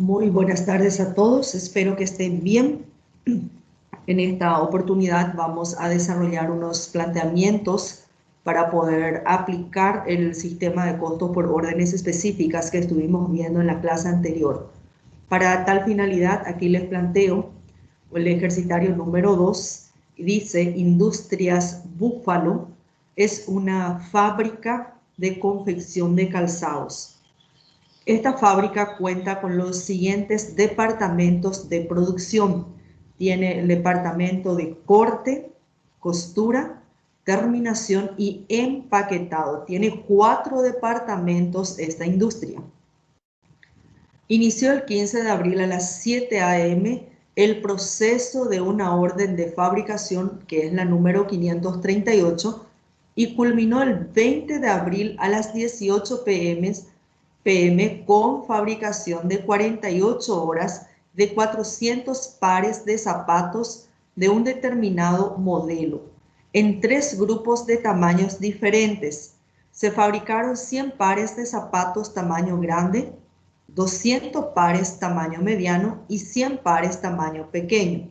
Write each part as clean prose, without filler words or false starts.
Muy buenas tardes a todos, espero que estén bien. En esta oportunidad vamos a desarrollar unos planteamientos para poder aplicar el sistema de costos por órdenes específicas que estuvimos viendo en la clase anterior. Para tal finalidad, aquí les planteo el ejercitario número 2. Dice, Industrias Búfalo es una fábrica de confección de calzados. Esta fábrica cuenta con los siguientes departamentos de producción. Tiene el departamento de corte, costura, terminación y empaquetado. Tiene 4 departamentos esta industria. Inició el 15 de abril a las 7 a.m. el proceso de una orden de fabricación, que es la número 538, y culminó el 20 de abril a las 18 p.m. con fabricación de 48 horas de 400 pares de zapatos de un determinado modelo, en 3 grupos de tamaños diferentes. Se fabricaron 100 pares de zapatos tamaño grande, 200 pares tamaño mediano y 100 pares tamaño pequeño.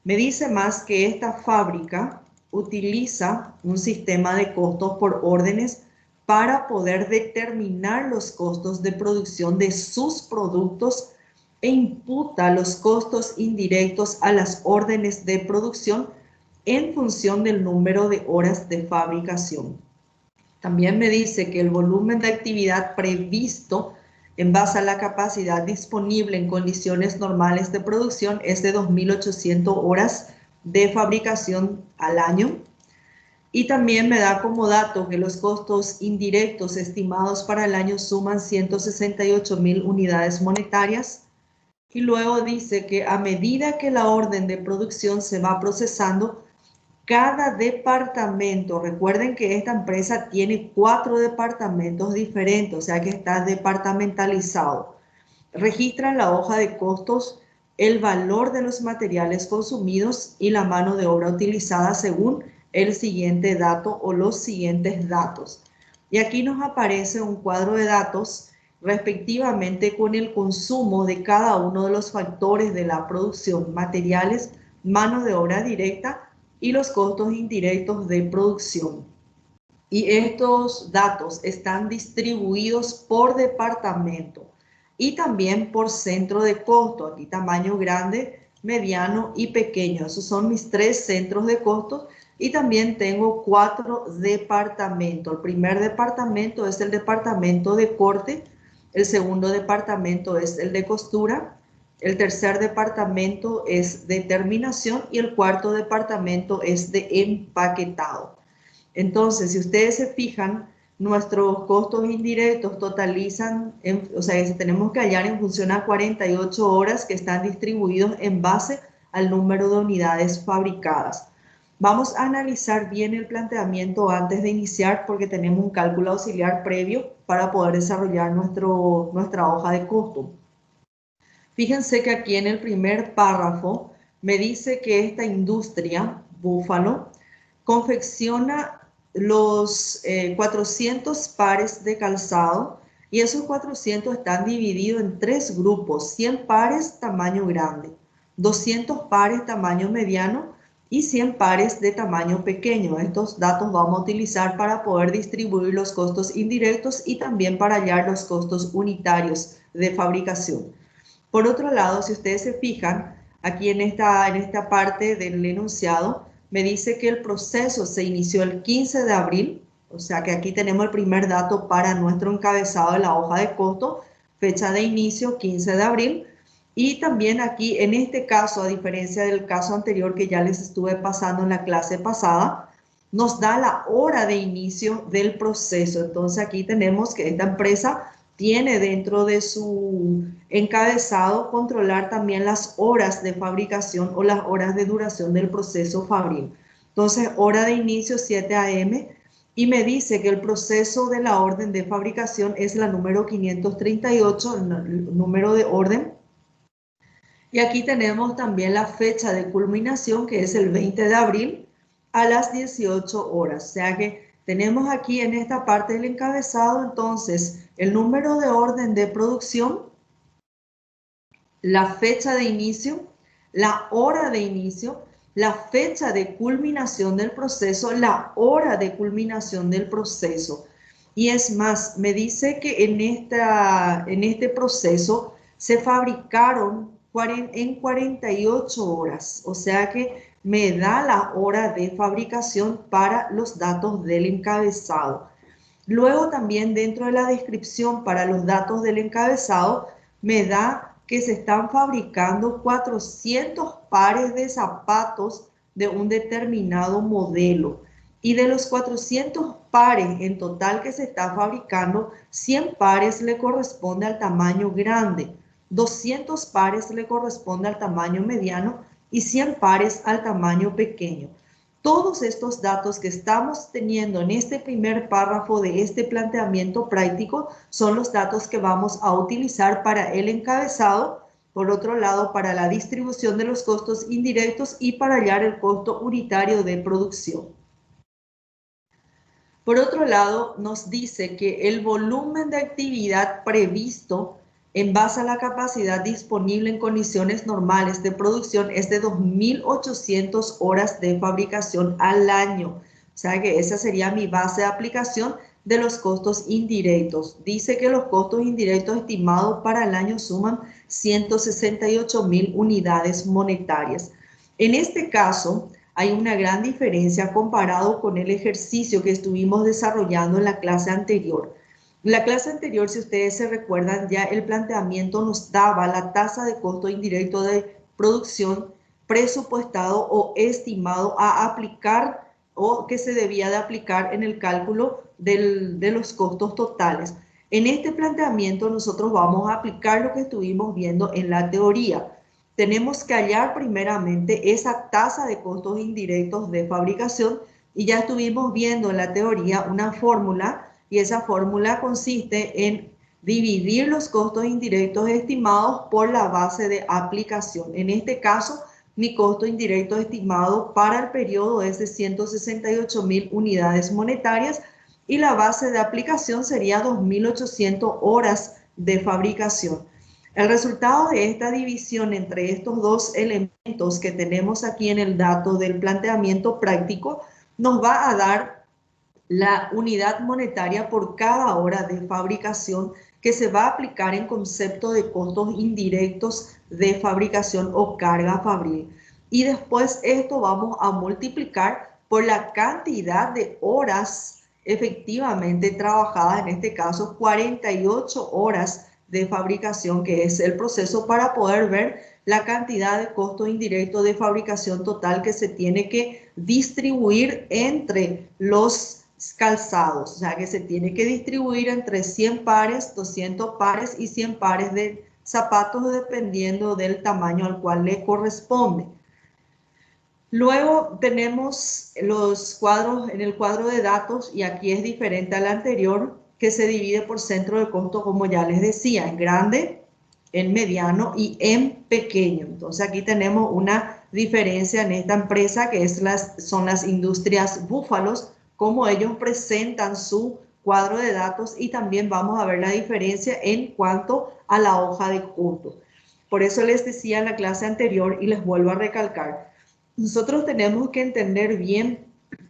Me dice más que esta fábrica utiliza un sistema de costos por órdenes para poder determinar los costos de producción de sus productos e imputa los costos indirectos a las órdenes de producción en función del número de horas de fabricación. También me dice que el volumen de actividad previsto en base a la capacidad disponible en condiciones normales de producción es de 2.800 horas de fabricación al año. Y también me da como dato que los costos indirectos estimados para el año suman 168.000 unidades monetarias. Y luego dice que a medida que la orden de producción se va procesando, cada departamento, recuerden que esta empresa tiene 4 departamentos diferentes, o sea que está departamentalizado. Registra en la hoja de costos el valor de los materiales consumidos y la mano de obra utilizada según el siguiente dato o los siguientes datos. Y aquí nos aparece un cuadro de datos respectivamente con el consumo de cada uno de los factores de la producción, materiales, mano de obra directa y los costos indirectos de producción. Y estos datos están distribuidos por departamento y también por centro de costo. Aquí tamaño grande, mediano y pequeño. Esos son mis 3 centros de costo. Y también tengo 4 departamentos. El primer departamento es el departamento de corte. El segundo departamento es el de costura. El tercer departamento es de terminación y el cuarto departamento es de empaquetado. Entonces, si ustedes se fijan, nuestros costos indirectos totalizan, o sea, tenemos que hallar en función a 48 horas que están distribuidos en base al número de unidades fabricadas. Vamos a analizar bien el planteamiento antes de iniciar porque tenemos un cálculo auxiliar previo para poder desarrollar nuestra hoja de costo. Fíjense que aquí en el primer párrafo me dice que esta industria, Búfalo, confecciona los 400 pares de calzado y esos 400 están divididos en 3 grupos, 100 pares tamaño grande, 200 pares tamaño mediano y 100 pares de tamaño pequeño. Estos datos vamos a utilizar para poder distribuir los costos indirectos y también para hallar los costos unitarios de fabricación. Por otro lado, si ustedes se fijan, aquí en esta parte del enunciado, me dice que el proceso se inició el 15 de abril, o sea que aquí tenemos el primer dato para nuestro encabezado de la hoja de costo, fecha de inicio 15 de abril, y también aquí en este caso, a diferencia del caso anterior que ya les estuve pasando en la clase pasada, nos da la hora de inicio del proceso. Entonces aquí tenemos que esta empresa tiene dentro de su encabezado controlar también las horas de fabricación o las horas de duración del proceso fabril. Entonces, hora de inicio 7 a.m. y me dice que el proceso de la orden de fabricación es la número 538, el número de orden. Y aquí tenemos también la fecha de culminación, que es el 20 de abril a las 18 horas. O sea que tenemos aquí en esta parte del encabezado, entonces, el número de orden de producción la fecha de inicio, la hora de inicio, la fecha de culminación del proceso, la hora de culminación del proceso. Y es más, me dice que en este proceso se fabricaron en 48 horas, o sea que me da la hora de fabricación para los datos del encabezado. Luego también dentro de la descripción para los datos del encabezado me da que se están fabricando 400 pares de zapatos de un determinado modelo. Y de los 400 pares en total que se está fabricando, 100 pares le corresponde al tamaño grande, 200 pares le corresponde al tamaño mediano y 100 pares al tamaño pequeño. Todos estos datos que estamos teniendo en este primer párrafo de este planteamiento práctico son los datos que vamos a utilizar para el encabezado, por otro lado para la distribución de los costos indirectos y para hallar el costo unitario de producción. Por otro lado, nos dice que el volumen de actividad previsto en base a la capacidad disponible en condiciones normales de producción es de 2.800 horas de fabricación al año. O sea que esa sería mi base de aplicación de los costos indirectos. Dice que los costos indirectos estimados para el año suman 168.000 unidades monetarias. En este caso, hay una gran diferencia comparado con el ejercicio que estuvimos desarrollando en la clase anterior. En la clase anterior, si ustedes se recuerdan, ya el planteamiento nos daba la tasa de costo indirecto de producción presupuestado o estimado a aplicar o que se debía de aplicar en el cálculo de los costos totales. En este planteamiento nosotros vamos a aplicar lo que estuvimos viendo en la teoría. Tenemos que hallar primeramente esa tasa de costos indirectos de fabricación y ya estuvimos viendo en la teoría una fórmula y esa fórmula consiste en dividir los costos indirectos estimados por la base de aplicación. En este caso, mi costo indirecto estimado para el periodo es de 168.000 unidades monetarias y la base de aplicación sería 2.800 horas de fabricación. El resultado de esta división entre estos dos elementos que tenemos aquí en el dato del planteamiento práctico nos va a dar la unidad monetaria por cada hora de fabricación que se va a aplicar en concepto de costos indirectos de fabricación o carga fabril. Y después esto vamos a multiplicar por la cantidad de horas efectivamente trabajadas, en este caso 48 horas de fabricación, que es el proceso para poder ver la cantidad de costo indirecto de fabricación total que se tiene que distribuir entre los calzados, o sea que se tiene que distribuir entre 100 pares, 200 pares y 100 pares de zapatos dependiendo del tamaño al cual le corresponde. Luego tenemos los cuadros, en el cuadro de datos, y aquí es diferente al anterior, que se divide por centro de costo, como ya les decía, en grande, en mediano y en pequeño. Entonces aquí tenemos una diferencia en esta empresa que son las industrias Búfalos, cómo ellos presentan su cuadro de datos y también vamos a ver la diferencia en cuanto a la hoja de costo. Por eso les decía en la clase anterior y les vuelvo a recalcar, nosotros tenemos que entender bien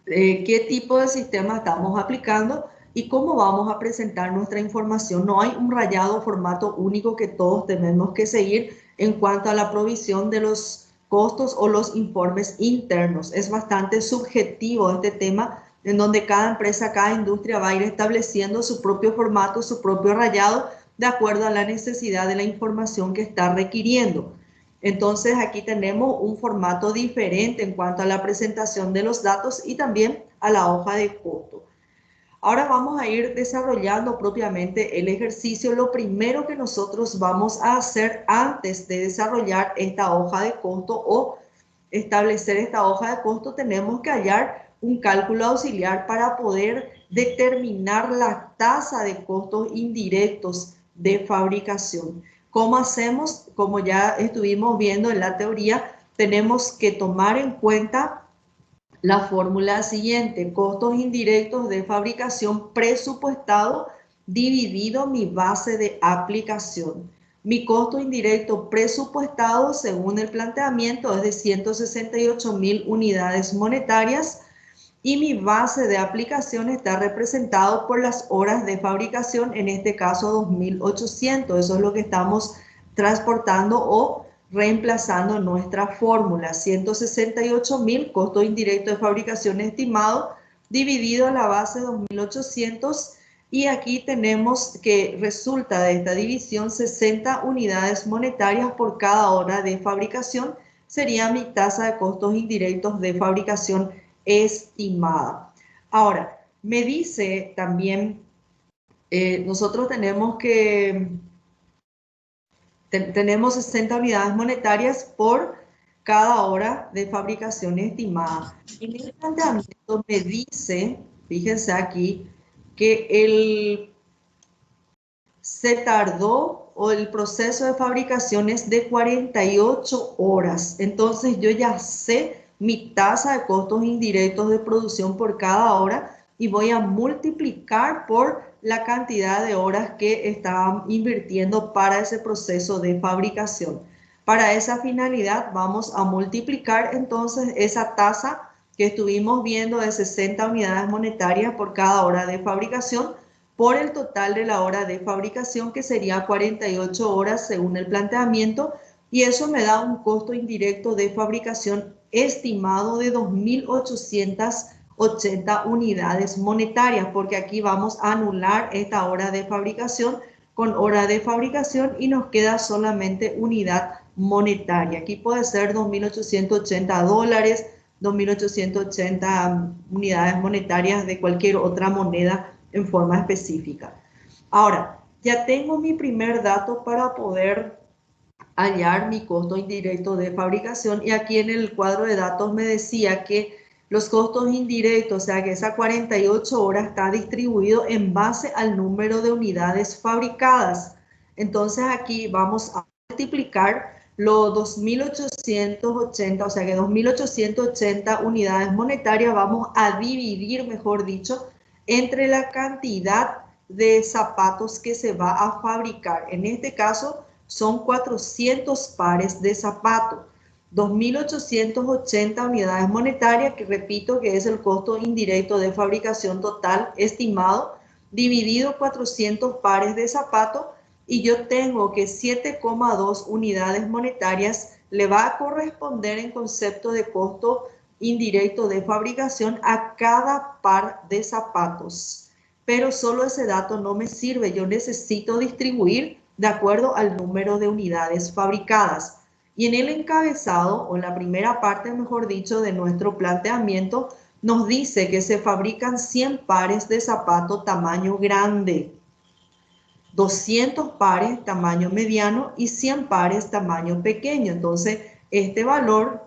qué tipo de sistema estamos aplicando y cómo vamos a presentar nuestra información. No hay un rayado formato único que todos tenemos que seguir en cuanto a la provisión de los costos o los informes internos. Es bastante subjetivo este tema, en donde cada empresa, cada industria va a ir estableciendo su propio formato, su propio rayado, de acuerdo a la necesidad de la información que está requiriendo. Entonces aquí tenemos un formato diferente en cuanto a la presentación de los datos y también a la hoja de costo. Ahora vamos a ir desarrollando propiamente el ejercicio. Lo primero que nosotros vamos a hacer antes de desarrollar esta hoja de costo o establecer esta hoja de costo, tenemos que hallar un cálculo auxiliar para poder determinar la tasa de costos indirectos de fabricación. ¿Cómo hacemos? Como ya estuvimos viendo en la teoría, tenemos que tomar en cuenta la fórmula siguiente: costos indirectos de fabricación presupuestado dividido mi base de aplicación. Mi costo indirecto presupuestado según el planteamiento es de 168.000 unidades monetarias y mi base de aplicación está representado por las horas de fabricación, en este caso 2.800. Eso es lo que estamos transportando o reemplazando nuestra fórmula. 168.000, costo indirecto de fabricación estimado, dividido a la base 2.800. Y aquí tenemos que resulta de esta división 60 unidades monetarias por cada hora de fabricación. Sería mi tasa de costos indirectos de fabricación estimada. Ahora, me dice también, nosotros tenemos que, tenemos 60 unidades monetarias por cada hora de fabricación estimada. En el planteamiento me dice, fíjense aquí, que se tardó o el proceso de fabricación es de 48 horas. Entonces yo ya sé mi tasa de costos indirectos de producción por cada hora y voy a multiplicar por la cantidad de horas que estaba invirtiendo para ese proceso de fabricación. Para esa finalidad vamos a multiplicar entonces esa tasa que estuvimos viendo de 60 unidades monetarias por cada hora de fabricación por el total de la hora de fabricación, que sería 48 horas según el planteamiento, y eso me da un costo indirecto de fabricación estimado de 2.880 unidades monetarias, porque aquí vamos a anular esta hora de fabricación con hora de fabricación y nos queda solamente unidad monetaria. Aquí puede ser 2.880 dólares, 2.880 unidades monetarias de cualquier otra moneda en forma específica. Ahora, ya tengo mi primer dato para poder hallar mi costo indirecto de fabricación, y aquí en el cuadro de datos me decía que los costos indirectos, o sea que esas 48 horas está distribuido en base al número de unidades fabricadas. Entonces aquí vamos a multiplicar los 2.880, o sea que 2.880 unidades monetarias vamos a dividir, mejor dicho, entre la cantidad de zapatos que se va a fabricar. En este caso son 400 pares de zapatos. 2.880 unidades monetarias, que repito que es el costo indirecto de fabricación total estimado, dividido 400 pares de zapatos, y yo tengo que 7,2 unidades monetarias le va a corresponder en concepto de costo indirecto de fabricación a cada par de zapatos. Pero solo ese dato no me sirve, yo necesito distribuir de acuerdo al número de unidades fabricadas. Y en el encabezado, o en la primera parte, mejor dicho, de nuestro planteamiento, nos dice que se fabrican 100 pares de zapato tamaño grande, 200 pares tamaño mediano y 100 pares tamaño pequeño. Entonces, este valor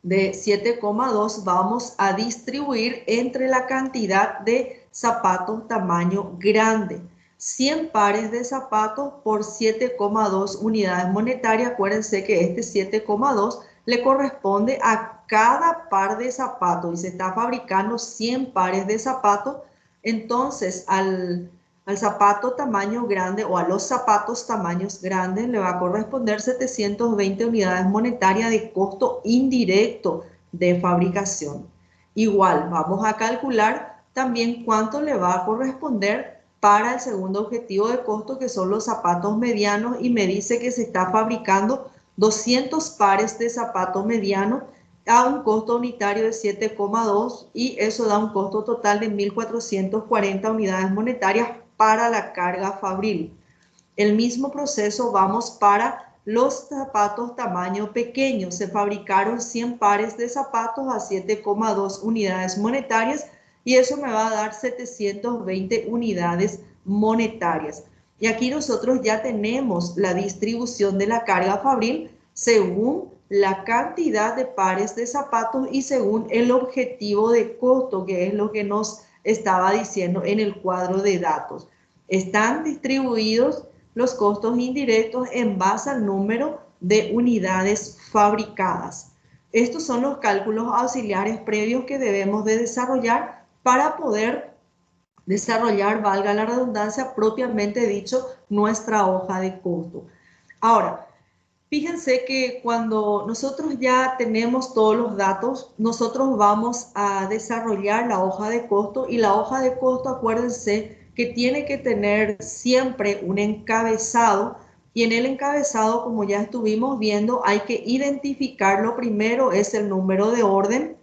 de 7,2 vamos a distribuir entre la cantidad de zapatos tamaño grande. 100 pares de zapatos por 7,2 unidades monetarias. Acuérdense que este 7,2 le corresponde a cada par de zapatos y se está fabricando 100 pares de zapatos. Entonces al zapato tamaño grande o a los zapatos tamaños grandes le va a corresponder 720 unidades monetarias de costo indirecto de fabricación. Igual, vamos a calcular también cuánto le va a corresponder para el segundo objetivo de costo, que son los zapatos medianos, y me dice que se está fabricando 200 pares de zapatos medianos a un costo unitario de 7,2, y eso da un costo total de 1.440 unidades monetarias para la carga fabril. El mismo proceso vamos para los zapatos tamaño pequeño. Se fabricaron 100 pares de zapatos a 7,2 unidades monetarias y eso me va a dar 720 unidades monetarias. Y aquí nosotros ya tenemos la distribución de la carga fabril según la cantidad de pares de zapatos y según el objetivo de costo, que es lo que nos estaba diciendo en el cuadro de datos. Están distribuidos los costos indirectos en base al número de unidades fabricadas. Estos son los cálculos auxiliares previos que debemos de desarrollar para poder desarrollar, valga la redundancia, propiamente dicho, nuestra hoja de costo. Ahora, fíjense que cuando nosotros ya tenemos todos los datos, nosotros vamos a desarrollar la hoja de costo y la hoja de costo, acuérdense que tiene que tener siempre un encabezado y en el encabezado, como ya estuvimos viendo, hay que identificarlo. Primero es el número de orden.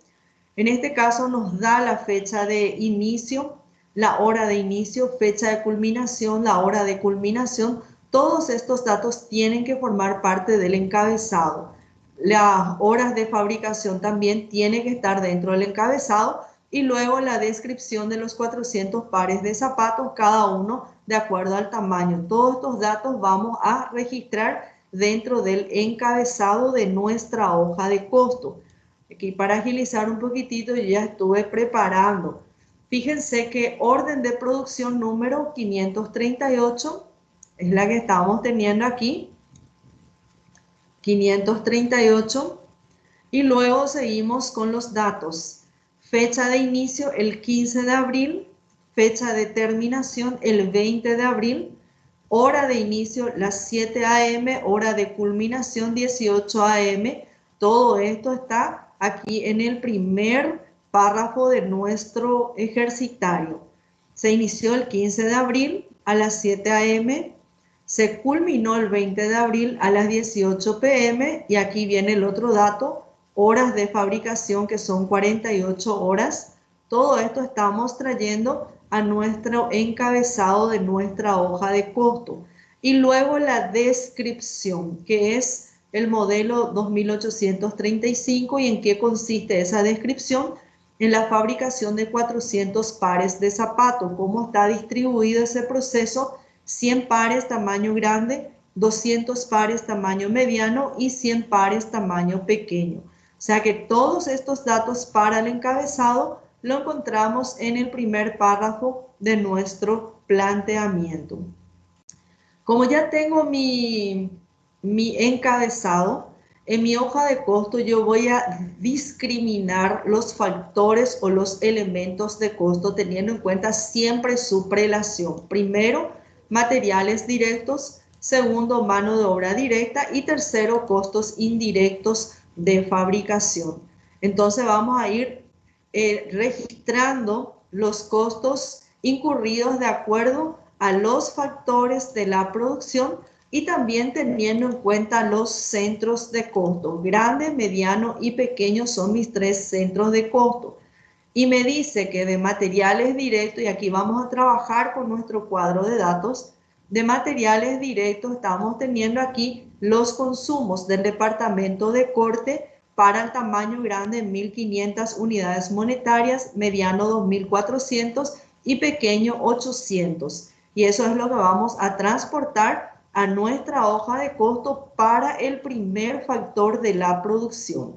En este caso nos da la fecha de inicio, la hora de inicio, fecha de culminación, la hora de culminación. Todos estos datos tienen que formar parte del encabezado. Las horas de fabricación también tienen que estar dentro del encabezado y luego la descripción de los 400 pares de zapatos, cada uno de acuerdo al tamaño. Todos estos datos vamos a registrar dentro del encabezado de nuestra hoja de costo. Aquí para agilizar un poquitito yo ya estuve preparando. Fíjense que orden de producción número 538 es la que estamos teniendo aquí. 538. Y luego seguimos con los datos. Fecha de inicio el 15 de abril. Fecha de terminación el 20 de abril. Hora de inicio las 7 a.m. Hora de culminación 18 a.m. Todo esto está aquí en el primer párrafo de nuestro ejercitario. Se inició el 15 de abril a las 7 a.m. Se culminó el 20 de abril a las 18 p.m. y aquí viene el otro dato, horas de fabricación que son 48 horas. Todo esto estamos trayendo a nuestro encabezado de nuestra hoja de costo. Y luego la descripción, que es el modelo 2835 y en qué consiste esa descripción. En la fabricación de 400 pares de zapatos, cómo está distribuido ese proceso, 100 pares tamaño grande, 200 pares tamaño mediano y 100 pares tamaño pequeño. O sea que todos estos datos para el encabezado lo encontramos en el primer párrafo de nuestro planteamiento. Como ya tengo mi encabezado, en mi hoja de costo yo voy a discriminar los factores o los elementos de costo teniendo en cuenta siempre su prelación. Primero, materiales directos. Segundo, mano de obra directa. Y tercero, costos indirectos de fabricación. Entonces vamos a ir registrando los costos incurridos de acuerdo a los factores de la producción y también teniendo en cuenta los centros de costo. Grande, mediano y pequeño son mis tres centros de costo. Y me dice que de materiales directos, y aquí vamos a trabajar con nuestro cuadro de datos, de materiales directos estamos teniendo aquí los consumos del departamento de corte para el tamaño grande 1.500 unidades monetarias, mediano 2.400 y pequeño 800. Y eso es lo que vamos a transportar a nuestra hoja de costo para el primer factor de la producción.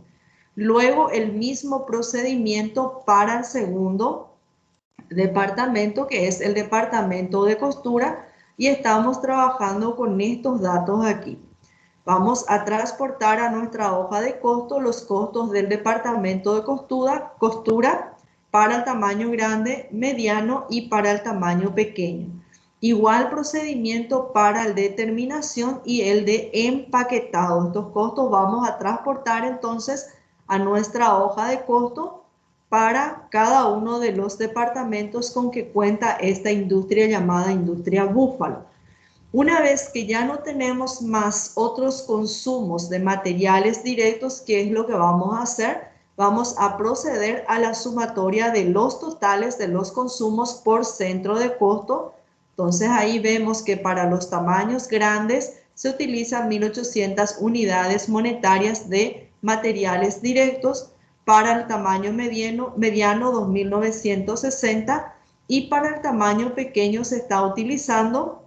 Luego el mismo procedimiento para el segundo departamento, que es el departamento de costura, y estamos trabajando con estos datos aquí. Vamos a transportar a nuestra hoja de costo los costos del departamento de costura para el tamaño grande, mediano y para el tamaño pequeño. Igual procedimiento para el de terminación y el de empaquetado. Estos costos vamos a transportar entonces a nuestra hoja de costo para cada uno de los departamentos con que cuenta esta industria llamada industria Búfalo. Una vez que ya no tenemos más otros consumos de materiales directos, ¿qué es lo que vamos a hacer? Vamos a proceder a la sumatoria de los totales de los consumos por centro de costo. Entonces ahí vemos que para los tamaños grandes se utilizan 1.800 unidades monetarias de materiales directos, para el tamaño mediano 2.960 y para el tamaño pequeño se está utilizando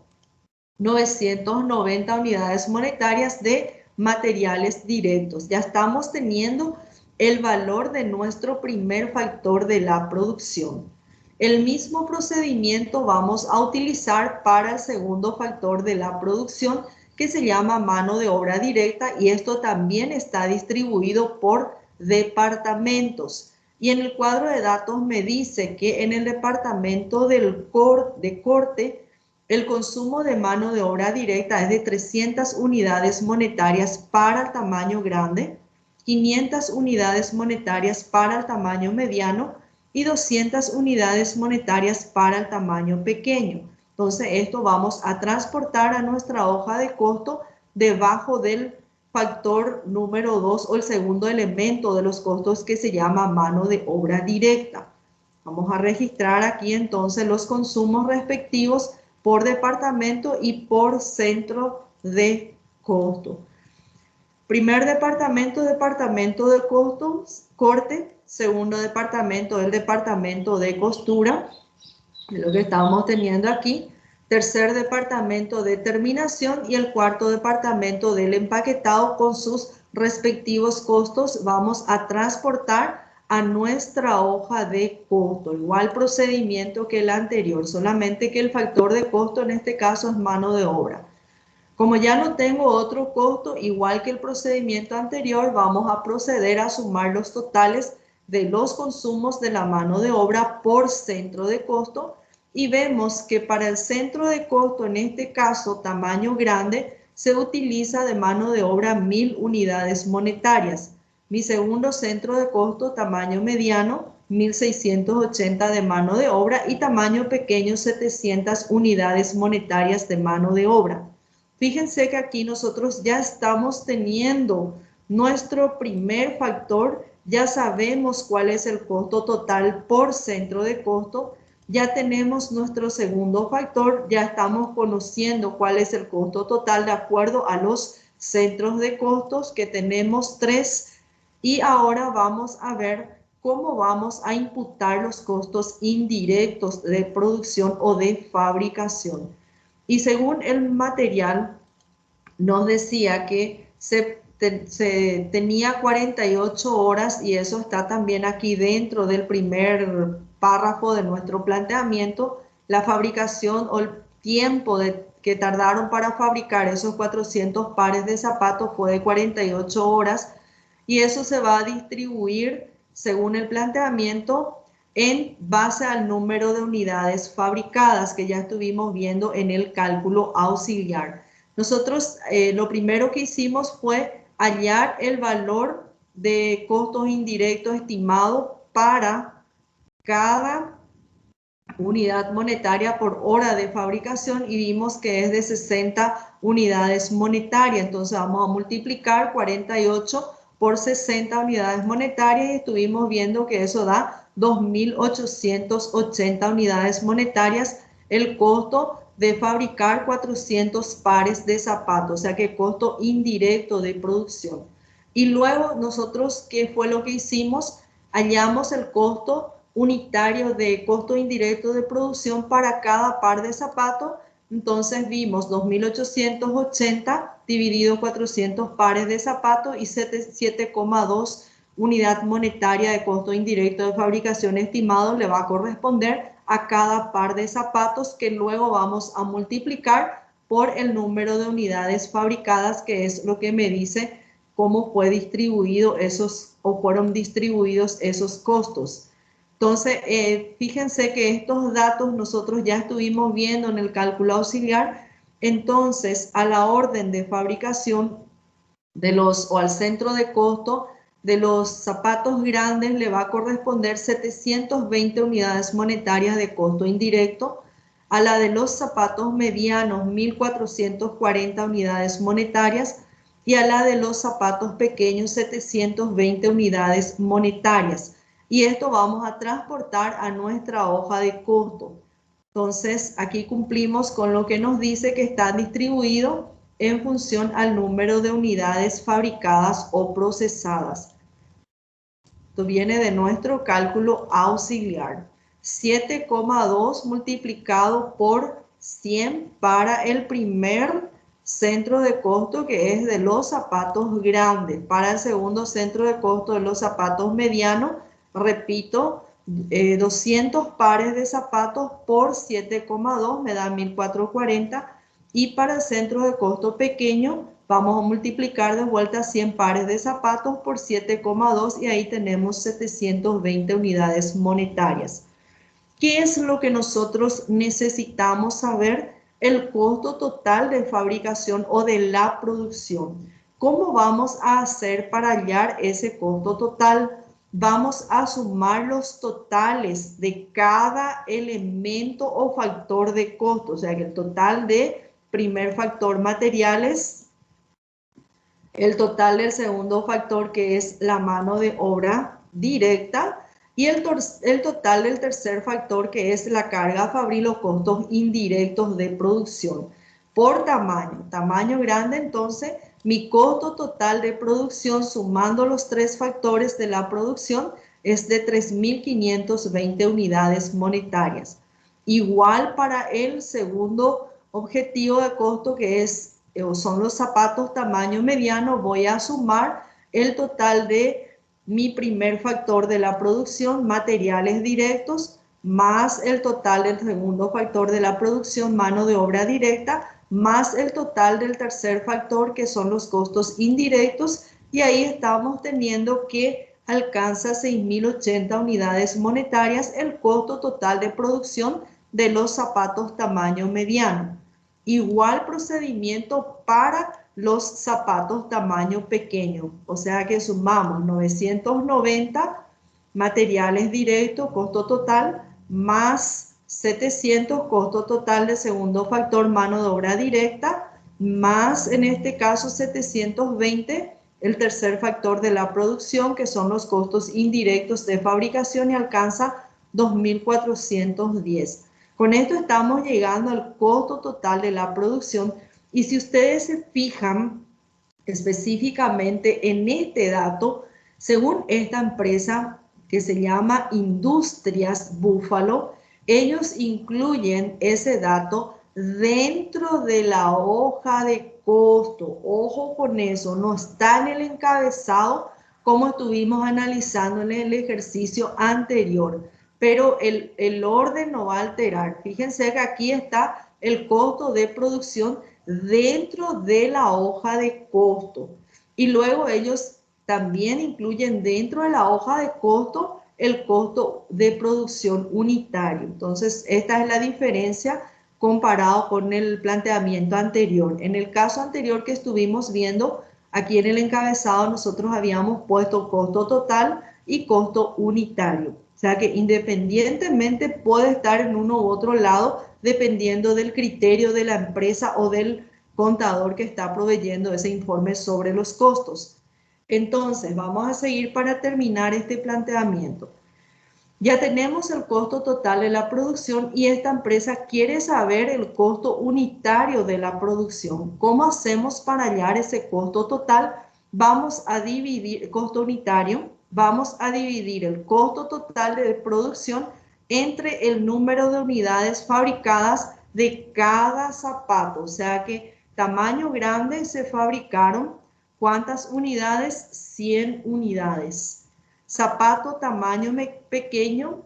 990 unidades monetarias de materiales directos. Ya estamos teniendo el valor de nuestro primer factor de la producción. El mismo procedimiento vamos a utilizar para el segundo factor de la producción, que se llama mano de obra directa, y esto también está distribuido por departamentos. Y en el cuadro de datos me dice que en el departamento de corte, el consumo de mano de obra directa es de 300 unidades monetarias para el tamaño grande, 500 unidades monetarias para el tamaño mediano y 200 unidades monetarias para el tamaño pequeño. Entonces esto vamos a transportar a nuestra hoja de costo debajo del factor número 2 o el segundo elemento de los costos que se llama mano de obra directa. Vamos a registrar aquí entonces los consumos respectivos por departamento y por centro de costo. Primer departamento, departamento de costos, corte. Segundo departamento, el departamento de costura, lo que estábamos teniendo aquí. Tercer departamento de terminación y el cuarto departamento del empaquetado con sus respectivos costos vamos a transportar a nuestra hoja de costo. Igual procedimiento que el anterior, solamente que el factor de costo en este caso es mano de obra. Como ya no tengo otro costo, igual que el procedimiento anterior, vamos a proceder a sumar los totales de los consumos de la mano de obra por centro de costo y vemos que para el centro de costo, en este caso tamaño grande, se utiliza de mano de obra 1000 unidades monetarias. Mi segundo centro de costo, tamaño mediano, 1680 de mano de obra y tamaño pequeño, 700 unidades monetarias de mano de obra. Fíjense que aquí nosotros ya estamos teniendo nuestro primer factor, ya sabemos cuál es el costo total por centro de costo, ya tenemos nuestro segundo factor, ya estamos conociendo cuál es el costo total de acuerdo a los centros de costos que tenemos 3 y ahora vamos a ver cómo vamos a imputar los costos indirectos de producción o de fabricación. Y según el material, nos decía que se tenía 48 horas y eso está también aquí dentro del primer párrafo de nuestro planteamiento, la fabricación o el tiempo que tardaron para fabricar esos 400 pares de zapatos fue de 48 horas y eso se va a distribuir según el planteamiento en base al número de unidades fabricadas que ya estuvimos viendo en el cálculo auxiliar. Nosotros lo primero que hicimos fue hallar el valor de costos indirectos estimado para cada unidad monetaria por hora de fabricación y vimos que es de 60 unidades monetarias. Entonces vamos a multiplicar 48 por 60 unidades monetarias y estuvimos viendo que eso da 2.880 unidades monetarias el costo de fabricar 400 pares de zapatos, o sea que costo indirecto de producción. Y luego nosotros, ¿qué fue lo que hicimos? Hallamos el costo unitario de costo indirecto de producción para cada par de zapatos. Entonces vimos 2.880 dividido 400 pares de zapatos y 7,2 unidad monetaria de costo indirecto de fabricación estimado le va a corresponder a cada par de zapatos que luego vamos a multiplicar por el número de unidades fabricadas, que es lo que me dice cómo fue distribuido esos o fueron distribuidos esos costos. Entonces, fíjense que estos datos nosotros ya estuvimos viendo en el cálculo auxiliar. Entonces, a la orden de fabricación de o al centro de costo de los zapatos grandes le va a corresponder 720 unidades monetarias de costo indirecto. A la de los zapatos medianos, 1.440 unidades monetarias. Y a la de los zapatos pequeños, 720 unidades monetarias. Y esto vamos a transportar a nuestra hoja de costo. Entonces, aquí cumplimos con lo que nos dice que está distribuido en función al número de unidades fabricadas o procesadas. Esto viene de nuestro cálculo auxiliar. 7,2 multiplicado por 100 para el primer centro de costo, que es de los zapatos grandes. Para el segundo centro de costo de los zapatos medianos, repito, 200 pares de zapatos por 7,2 me da 1.440. Y para el centro de costo pequeño, Vamos a multiplicar de vuelta 100 pares de zapatos por 7,2 y ahí tenemos 720 unidades monetarias. ¿Qué es lo que nosotros necesitamos saber? El costo total de fabricación o de la producción. ¿Cómo vamos a hacer para hallar ese costo total? Vamos a sumar los totales de cada elemento o factor de costo, o sea que el total de primer factor materiales, el total del segundo factor que es la mano de obra directa y el total del tercer factor que es la carga fabril o costos indirectos de producción. Por tamaño grande, entonces mi costo total de producción sumando los tres factores de la producción es de 3.520 unidades monetarias. Igual para el segundo objetivo de costo que es son los zapatos tamaño mediano, voy a sumar el total de mi primer factor de la producción, materiales directos, más el total del segundo factor de la producción, mano de obra directa, más el total del tercer factor que son los costos indirectos y ahí estamos teniendo que alcanza 6.080 unidades monetarias el costo total de producción de los zapatos tamaño mediano. Igual procedimiento para los zapatos tamaño pequeño, o sea que sumamos 990 materiales directos, costo total, más 700 costo total de segundo factor mano de obra directa, más en este caso 720 el tercer factor de la producción que son los costos indirectos de fabricación y alcanza 2.410. Con esto estamos llegando al costo total de la producción y si ustedes se fijan específicamente en este dato, según esta empresa que se llama Industrias Búfalo, ellos incluyen ese dato dentro de la hoja de costo. Ojo con eso, no está en el encabezado como estuvimos analizando en el ejercicio anterior, pero el orden no va a alterar. Fíjense que aquí está el costo de producción dentro de la hoja de costo. Y luego ellos también incluyen dentro de la hoja de costo el costo de producción unitario. Entonces, esta es la diferencia comparado con el planteamiento anterior. En el caso anterior que estuvimos viendo, aquí en el encabezado nosotros habíamos puesto costo total y costo unitario. O sea que independientemente puede estar en uno u otro lado dependiendo del criterio de la empresa o del contador que está proveyendo ese informe sobre los costos. Entonces, vamos a seguir para terminar este planteamiento. Ya tenemos el costo total de la producción y esta empresa quiere saber el costo unitario de la producción. ¿Cómo hacemos para hallar ese costo total? Vamos a dividir el costo unitario, vamos a dividir el costo total de producción entre el número de unidades fabricadas de cada zapato. O sea que tamaño grande se fabricaron, ¿cuántas unidades? 100 unidades. Zapato tamaño pequeño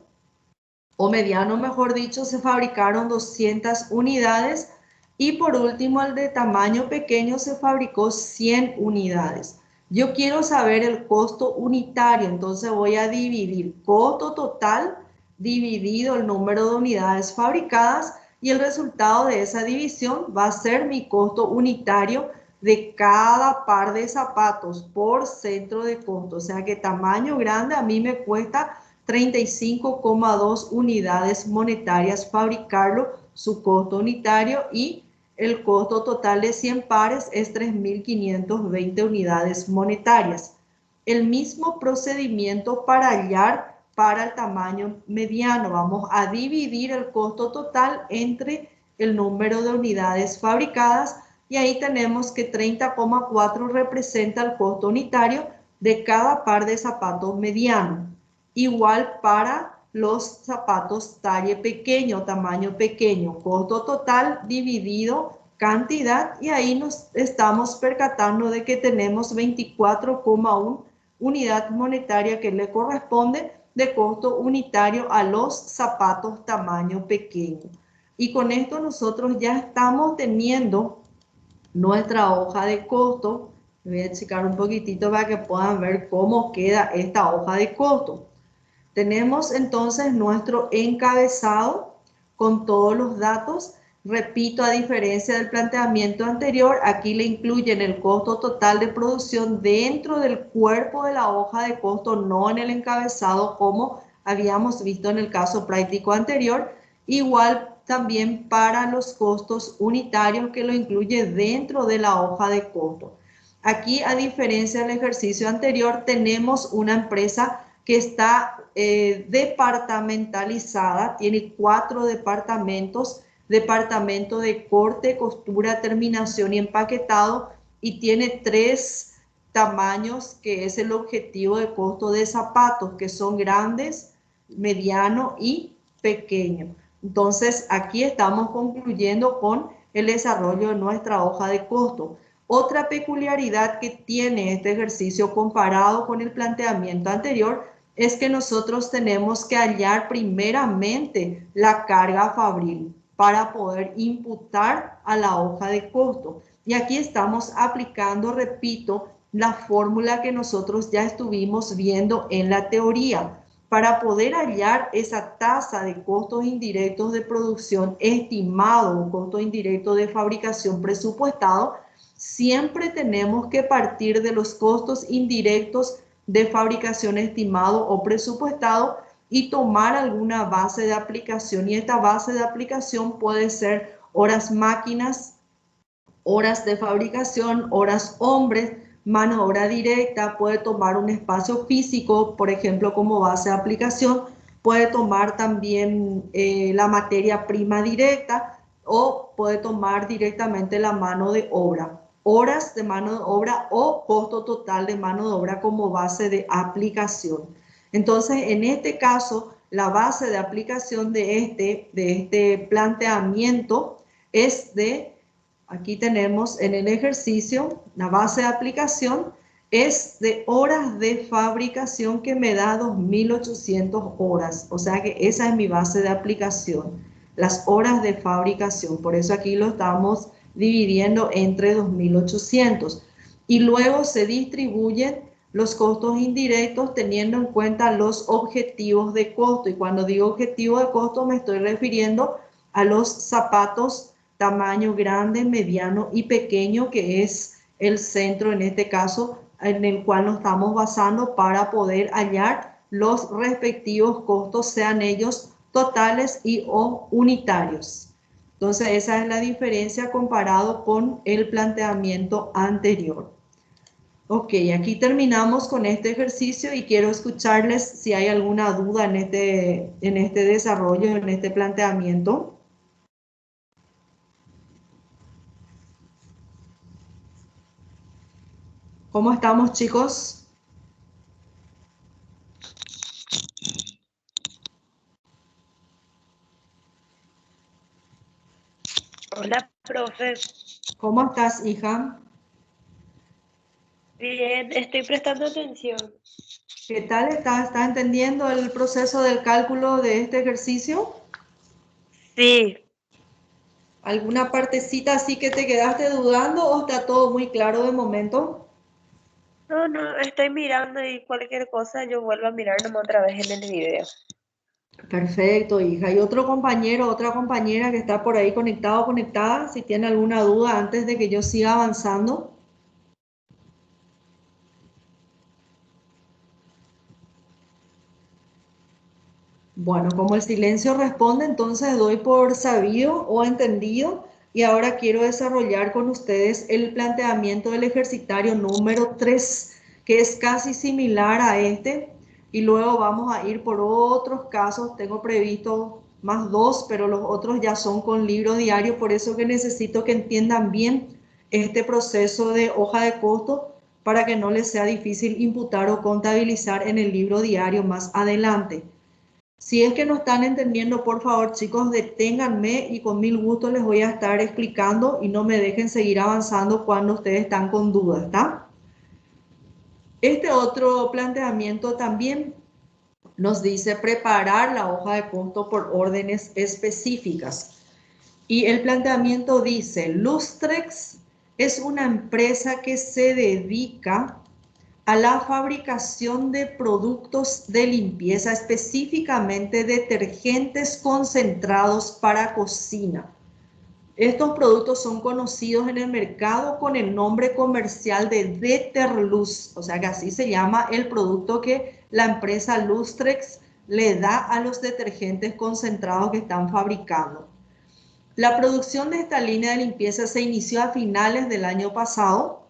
o mediano, mejor dicho, se fabricaron 200 unidades y por último el de tamaño pequeño se fabricó 100 unidades. Yo quiero saber el costo unitario, entonces voy a dividir costo total dividido el número de unidades fabricadas y el resultado de esa división va a ser mi costo unitario de cada par de zapatos por centro de costo. O sea que tamaño grande a mí me cuesta 35,2 unidades monetarias fabricarlo, su costo unitario, y el costo total de 100 pares es 3.520 unidades monetarias. El mismo procedimiento para hallar para el tamaño mediano. Vamos a dividir el costo total entre el número de unidades fabricadas y ahí tenemos que 30,4 representa el costo unitario de cada par de zapatos mediano. Igual para los zapatos talle pequeño, tamaño pequeño, costo total dividido cantidad y ahí nos estamos percatando de que tenemos 24,1 unidad monetaria que le corresponde de costo unitario a los zapatos tamaño pequeño. Y con esto nosotros ya estamos teniendo nuestra hoja de costo. Voy a checar un poquitito para que puedan ver cómo queda esta hoja de costo. Tenemos entonces nuestro encabezado con todos los datos. Repito, a diferencia del planteamiento anterior, aquí le incluyen el costo total de producción dentro del cuerpo de la hoja de costo, no en el encabezado como habíamos visto en el caso práctico anterior. Igual también para los costos unitarios que lo incluye dentro de la hoja de costo. Aquí, a diferencia del ejercicio anterior, tenemos una empresa que está departamentalizada, tiene 4 departamentos, departamento de corte, costura, terminación y empaquetado, y tiene 3 tamaños, que es el objetivo de costo de zapatos, que son grandes, mediano y pequeño. Entonces, aquí estamos concluyendo con el desarrollo de nuestra hoja de costo. Otra peculiaridad que tiene este ejercicio comparado con el planteamiento anterior es que nosotros tenemos que hallar primeramente la carga fabril para poder imputar a la hoja de costo. Y aquí estamos aplicando, repito, la fórmula que nosotros ya estuvimos viendo en la teoría. Para poder hallar esa tasa de costos indirectos de producción estimado o costo indirecto de fabricación presupuestado, siempre tenemos que partir de los costos indirectos de fabricación estimado o presupuestado y tomar alguna base de aplicación. Y esta base de aplicación puede ser horas máquinas, horas de fabricación, horas hombres, mano de obra directa, puede tomar un espacio físico, por ejemplo, como base de aplicación, puede tomar también la materia prima directa o puede tomar directamente la mano de obra, horas de mano de obra o costo total de mano de obra como base de aplicación. Entonces, en este caso, la base de aplicación de este planteamiento es de... Aquí tenemos en el ejercicio, la base de aplicación es de horas de fabricación que me da 2.800 horas. O sea que esa es mi base de aplicación, las horas de fabricación. Por eso aquí lo estamos dividiendo entre 2.800. Y luego se distribuyen los costos indirectos teniendo en cuenta los objetivos de costo. Y cuando digo objetivo de costo me estoy refiriendo a los zapatos tamaño grande, mediano y pequeño, que es el centro en este caso en el cual nos estamos basando para poder hallar los respectivos costos, sean ellos totales y o unitarios. Entonces esa es la diferencia comparado con el planteamiento anterior. Ok, aquí terminamos con este ejercicio y quiero escucharles si hay alguna duda en este desarrollo, en este planteamiento. ¿Cómo estamos, chicos? Hola, profe. ¿Cómo estás, hija? Bien, estoy prestando atención. ¿Qué tal? ¿Estás entendiendo el proceso del cálculo de este ejercicio? Sí, ¿Alguna partecita así que te quedaste dudando o está todo muy claro de momento? no, estoy mirando y cualquier cosa yo vuelvo a mirar nomás otra vez en el video. Perfecto, hija. ¿Y otro compañero, otra compañera que está por ahí conectado o conectada? Si tiene alguna duda antes de que yo siga avanzando. Bueno, como el silencio responde, entonces doy por sabido o entendido y ahora quiero desarrollar con ustedes el planteamiento del ejercitario número 3, que es casi similar a este, y luego vamos a ir por otros casos. Tengo previsto más 2, pero los otros ya son con libro diario, por eso que necesito que entiendan bien este proceso de hoja de costo para que no les sea difícil imputar o contabilizar en el libro diario más adelante. Si es que no están entendiendo, por favor, chicos, deténganme y con mil gusto les voy a estar explicando y no me dejen seguir avanzando cuando ustedes están con dudas, ¿está? Este otro planteamiento también nos dice preparar la hoja de costo por órdenes específicas. Y el planteamiento dice, Lustrex es una empresa que se dedica a la fabricación de productos de limpieza, específicamente detergentes concentrados para cocina. Estos productos son conocidos en el mercado con el nombre comercial de Deterluz, o sea que así se llama el producto que la empresa Lustrex le da a los detergentes concentrados que están fabricando. La producción de esta línea de limpieza se inició a finales del año pasado.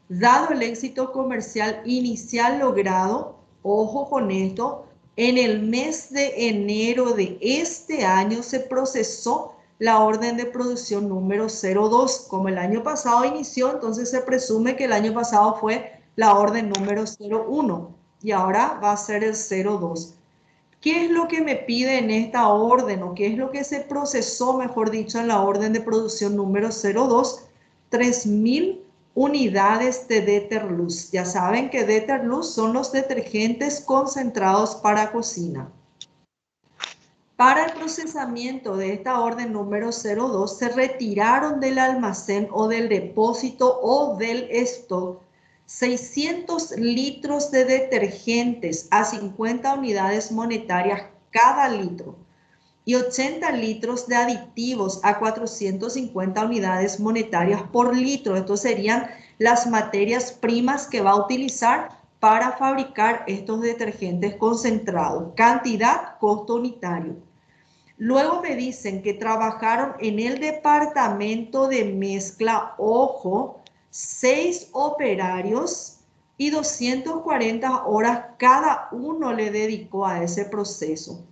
Dado el éxito comercial inicial logrado, ojo con esto, en el mes de enero de este año se procesó la orden de producción número 02. Como el año pasado inició, entonces se presume que el año pasado fue la orden número 01 y ahora va a ser el 02. ¿Qué es lo que me pide en esta orden o qué es lo que se procesó, mejor dicho, en la orden de producción número 02? 3.000 unidades de Deterluz. Ya saben que Deterluz son los detergentes concentrados para cocina. Para el procesamiento de esta orden número 02 se retiraron del almacén o del depósito o del stock 600 litros de detergentes a 50 unidades monetarias cada litro y 80 litros de aditivos a 450 unidades monetarias por litro. Estos serían las materias primas que va a utilizar para fabricar estos detergentes concentrados. Cantidad, costo unitario. Luego me dicen que trabajaron en el departamento de mezcla, ojo, 6 operarios y 240 horas cada uno le dedicó a ese proceso.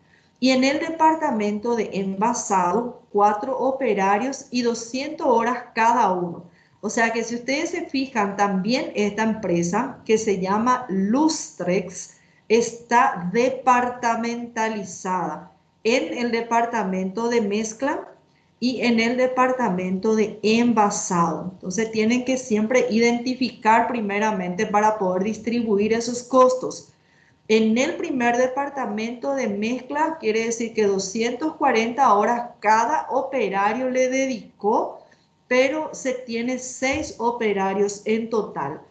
Y en el departamento de envasado, 4 operarios y 200 horas cada uno. O sea que si ustedes se fijan, también esta empresa que se llama Lustrex está departamentalizada en el departamento de mezcla y en el departamento de envasado. Entonces tienen que siempre identificar primeramente para poder distribuir esos costos. En el primer departamento de mezcla quiere decir que 240 horas cada operario le dedicó, pero se tiene 6 operarios en total.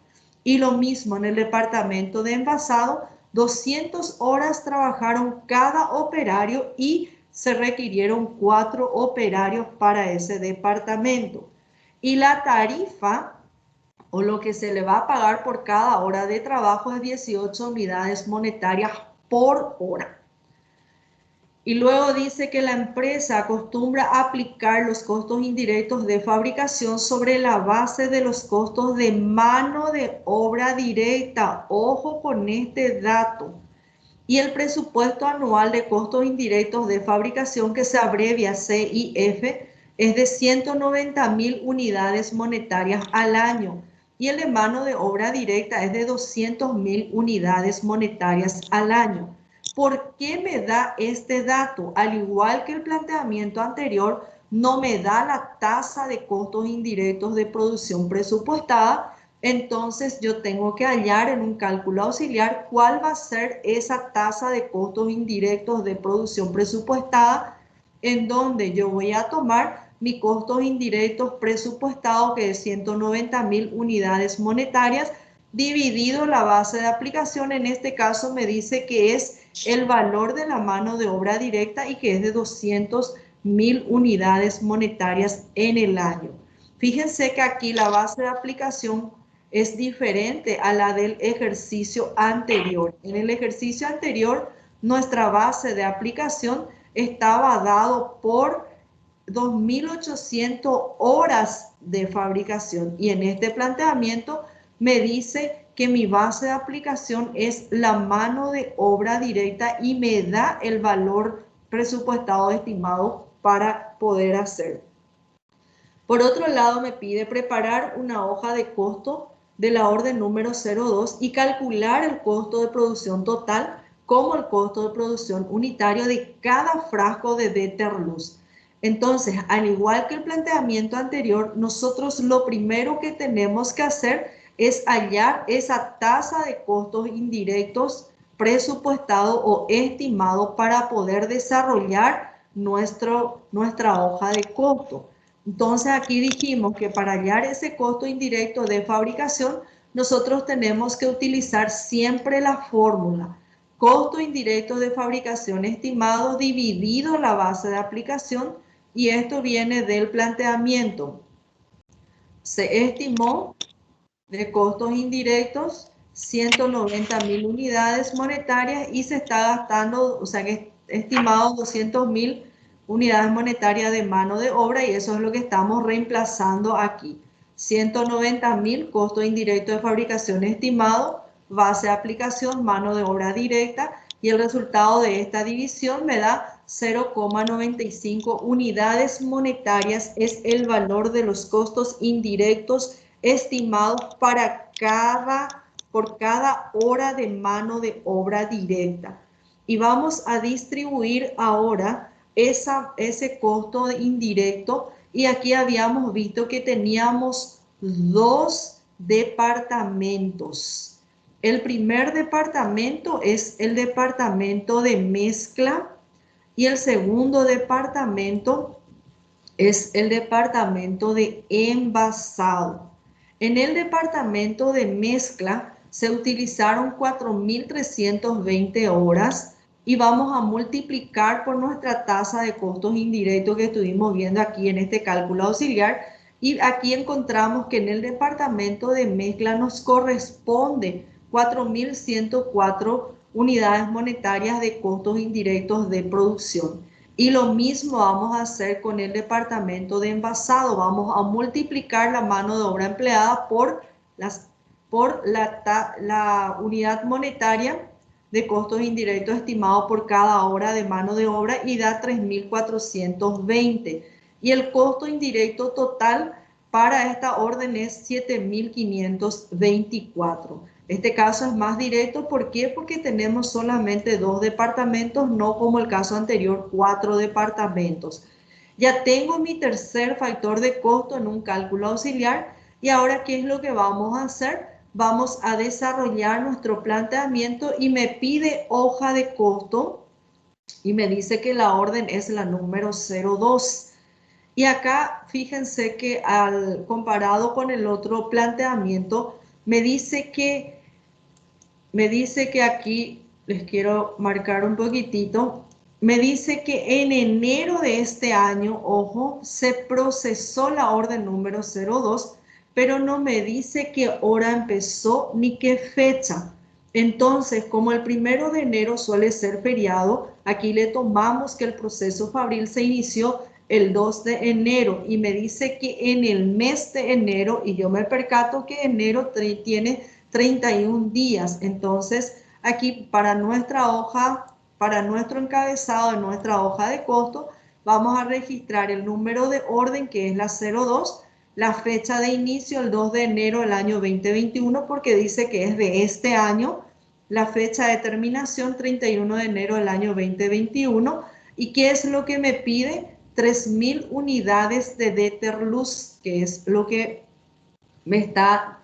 Y lo mismo en el departamento de envasado, 200 horas trabajaron cada operario y se requirieron 4 operarios para ese departamento. Y la tarifa o lo que se le va a pagar por cada hora de trabajo es 18 unidades monetarias por hora. Y luego dice que la empresa acostumbra a aplicar los costos indirectos de fabricación sobre la base de los costos de mano de obra directa. Ojo con este dato. Y el presupuesto anual de costos indirectos de fabricación, que se abrevia CIF, es de 190.000 unidades monetarias al año. Y el de mano de obra directa es de 200.000 unidades monetarias al año. ¿Por qué me da este dato? Al igual que el planteamiento anterior, no me da la tasa de costos indirectos de producción presupuestada. Entonces yo tengo que hallar en un cálculo auxiliar cuál va a ser esa tasa de costos indirectos de producción presupuestada, en donde yo voy a tomar mis costos indirectos presupuestados, que es 190.000 unidades monetarias, dividido la base de aplicación. En este caso me dice que es el valor de la mano de obra directa y que es de 200.000 unidades monetarias en el año. Fíjense que aquí la base de aplicación es diferente a la del ejercicio anterior. En el ejercicio anterior, nuestra base de aplicación estaba dado por 2.800 horas de fabricación y en este planteamiento me dice que mi base de aplicación es la mano de obra directa y me da el valor presupuestado estimado para poder hacer. Por otro lado, me pide preparar una hoja de costo de la orden número 02 y calcular el costo de producción total como el costo de producción unitario de cada frasco de Deterluz. Entonces, al igual que el planteamiento anterior, nosotros lo primero que tenemos que hacer es hallar esa tasa de costos indirectos presupuestado o estimado para poder desarrollar nuestra hoja de costo. Entonces aquí dijimos que para hallar ese costo indirecto de fabricación, nosotros tenemos que utilizar siempre la fórmula costo indirecto de fabricación estimado dividido la base de aplicación, y esto viene del planteamiento. Se estimó de costos indirectos 190.000 unidades monetarias y se está gastando, o sea que es estimado 200.000 unidades monetarias de mano de obra, y eso es lo que estamos reemplazando aquí. 190.000 costo indirecto de fabricación estimado, base de aplicación, mano de obra directa, y el resultado de esta división me da 0,95 unidades monetarias, es el valor de los costos indirectos estimados por cada hora de mano de obra directa. Y vamos a distribuir ahora ese costo indirecto, y aquí habíamos visto que teníamos dos departamentos. El primer departamento es el departamento de mezcla y el segundo departamento es el departamento de envasado. En el departamento de mezcla se utilizaron 4.320 horas y vamos a multiplicar por nuestra tasa de costos indirectos que estuvimos viendo aquí en este cálculo auxiliar, y aquí encontramos que en el departamento de mezcla nos corresponde 4.104 unidades monetarias de costos indirectos de producción. Y lo mismo vamos a hacer con el departamento de envasado. Vamos a multiplicar la mano de obra empleada por la unidad monetaria de costos indirectos estimados por cada hora de mano de obra, y da 3.420. Y el costo indirecto total para esta orden es 7.524. Este caso es más directo, ¿por qué? Porque tenemos solamente 2 departamentos, no como el caso anterior, 4 departamentos. Ya tengo mi tercer factor de costo en un cálculo auxiliar, y ahora, ¿qué es lo que vamos a hacer? Vamos a desarrollar nuestro planteamiento y me pide hoja de costo y me dice que la orden es la número 02. Y acá fíjense que comparado con el otro planteamiento, me dice que aquí, les quiero marcar un poquitito, me dice que en enero de este año, ojo, se procesó la orden número 02, pero no me dice qué hora empezó ni qué fecha. Entonces, como el 1 de enero suele ser feriado, aquí le tomamos que el proceso fabril se inició el 2 de enero, y me dice que en el mes de enero, y yo me percato que enero tiene 31 días. Entonces, aquí para nuestra hoja, para nuestro encabezado de nuestra hoja de costo, vamos a registrar el número de orden, que es la 02, la fecha de inicio, el 2 de enero del año 2021, porque dice que es de este año, la fecha de terminación, 31 de enero del año 2021, y ¿qué es lo que me pide? 3.000 unidades de Deterluz, que es lo que me está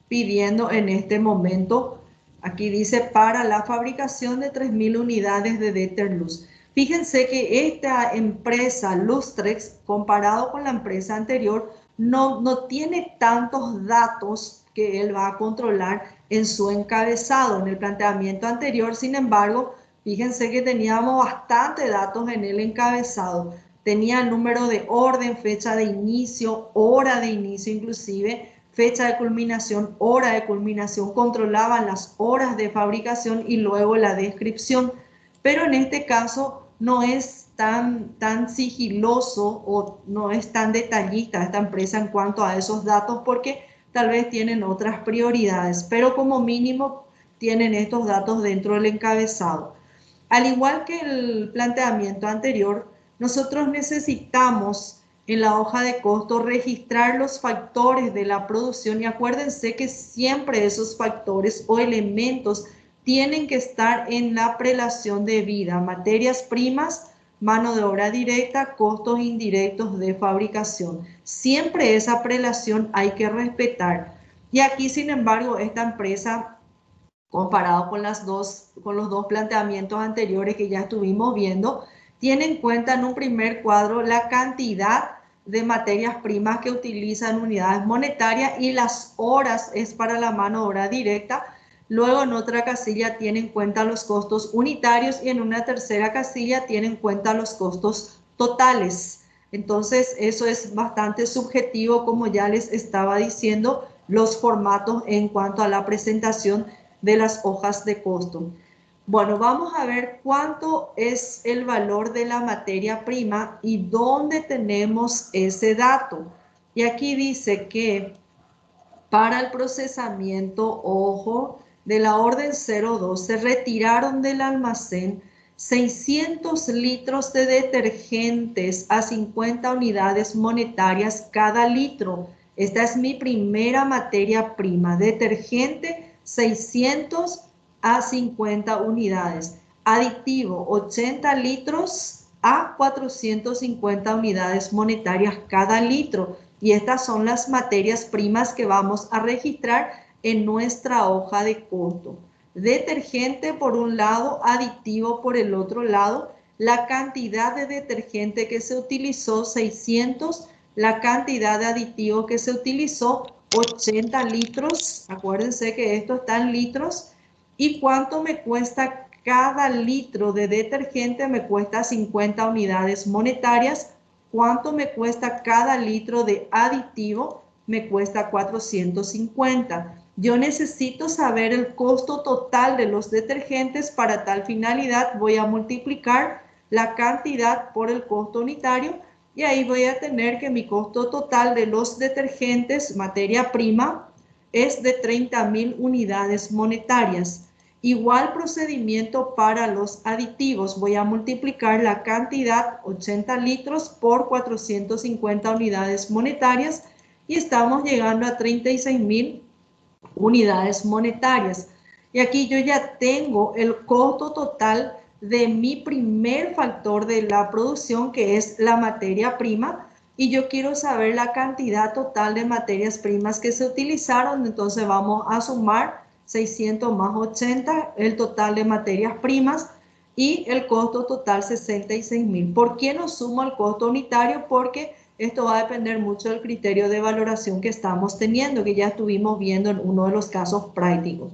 pidiendo en este momento. Aquí dice para la fabricación de 3.000 unidades de Deterluz. Fíjense que esta empresa Lustrex, comparado con la empresa anterior, no tiene tantos datos que él va a controlar en su encabezado. En el planteamiento anterior, sin embargo, fíjense que teníamos bastante datos en el encabezado. Tenía el número de orden, fecha de inicio, hora de inicio inclusive, fecha de culminación, hora de culminación, controlaban las horas de fabricación y luego la descripción. Pero en este caso no es tan sigiloso o no es tan detallista esta empresa en cuanto a esos datos, porque tal vez tienen otras prioridades, pero como mínimo tienen estos datos dentro del encabezado. Al igual que el planteamiento anterior, nosotros necesitamos en la hoja de costo registrar los factores de la producción, y acuérdense que siempre esos factores o elementos tienen que estar en la prelación de vida: materias primas, mano de obra directa, costos indirectos de fabricación. Siempre esa prelación hay que respetar. Y aquí, sin embargo, esta empresa, comparado con los dos planteamientos anteriores que ya estuvimos viendo, tiene en cuenta en un primer cuadro la cantidad de materias primas que utilizan unidades monetarias y las horas es para la mano de obra directa. Luego en otra casilla tiene en cuenta los costos unitarios y en una tercera casilla tiene en cuenta los costos totales. Entonces eso es bastante subjetivo, como ya les estaba diciendo, los formatos en cuanto a la presentación de las hojas de costo. Bueno, vamos a ver cuánto es el valor de la materia prima y dónde tenemos ese dato. Y aquí dice que para el procesamiento, ojo, de la orden 02 se retiraron del almacén 600 litros de detergentes a 50 unidades monetarias cada litro. Esta es mi primera materia prima, detergente 600 a 50 unidades. Aditivo 80 litros a 450 unidades monetarias cada litro. Y estas son las materias primas que vamos a registrar en nuestra hoja de costo. Detergente por un lado, aditivo por el otro lado. La cantidad de detergente que se utilizó, 600. La cantidad de aditivo que se utilizó, 80 litros. Acuérdense que esto está en litros. ¿Y cuánto me cuesta cada litro de detergente? Me cuesta 50 unidades monetarias. ¿Cuánto me cuesta cada litro de aditivo? Me cuesta 450. Yo necesito saber el costo total de los detergentes. Para tal finalidad voy a multiplicar la cantidad por el costo unitario y ahí voy a tener que mi costo total de los detergentes, materia prima, es de 30.000 unidades monetarias. Igual procedimiento para los aditivos. Voy a multiplicar la cantidad, 80 litros, por 450 unidades monetarias y estamos llegando a 36.000 unidades monetarias. Y aquí yo ya tengo el costo total de mi primer factor de la producción, que es la materia prima, y yo quiero saber la cantidad total de materias primas que se utilizaron. Entonces vamos a sumar 600 más 80, el total de materias primas, y el costo total 66.000. ¿Por qué no sumo el costo unitario? Porque esto va a depender mucho del criterio de valoración que estamos teniendo, que ya estuvimos viendo en uno de los casos prácticos.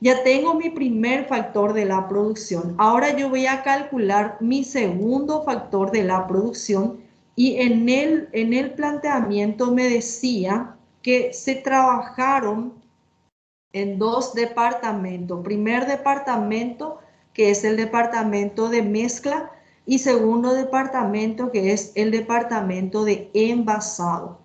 Ya tengo mi primer factor de la producción. Ahora yo voy a calcular mi segundo factor de la producción y en el planteamiento me decía que se trabajaron en dos departamentos. Primer departamento, que es el departamento de mezcla, y segundo departamento, que es el departamento de envasado.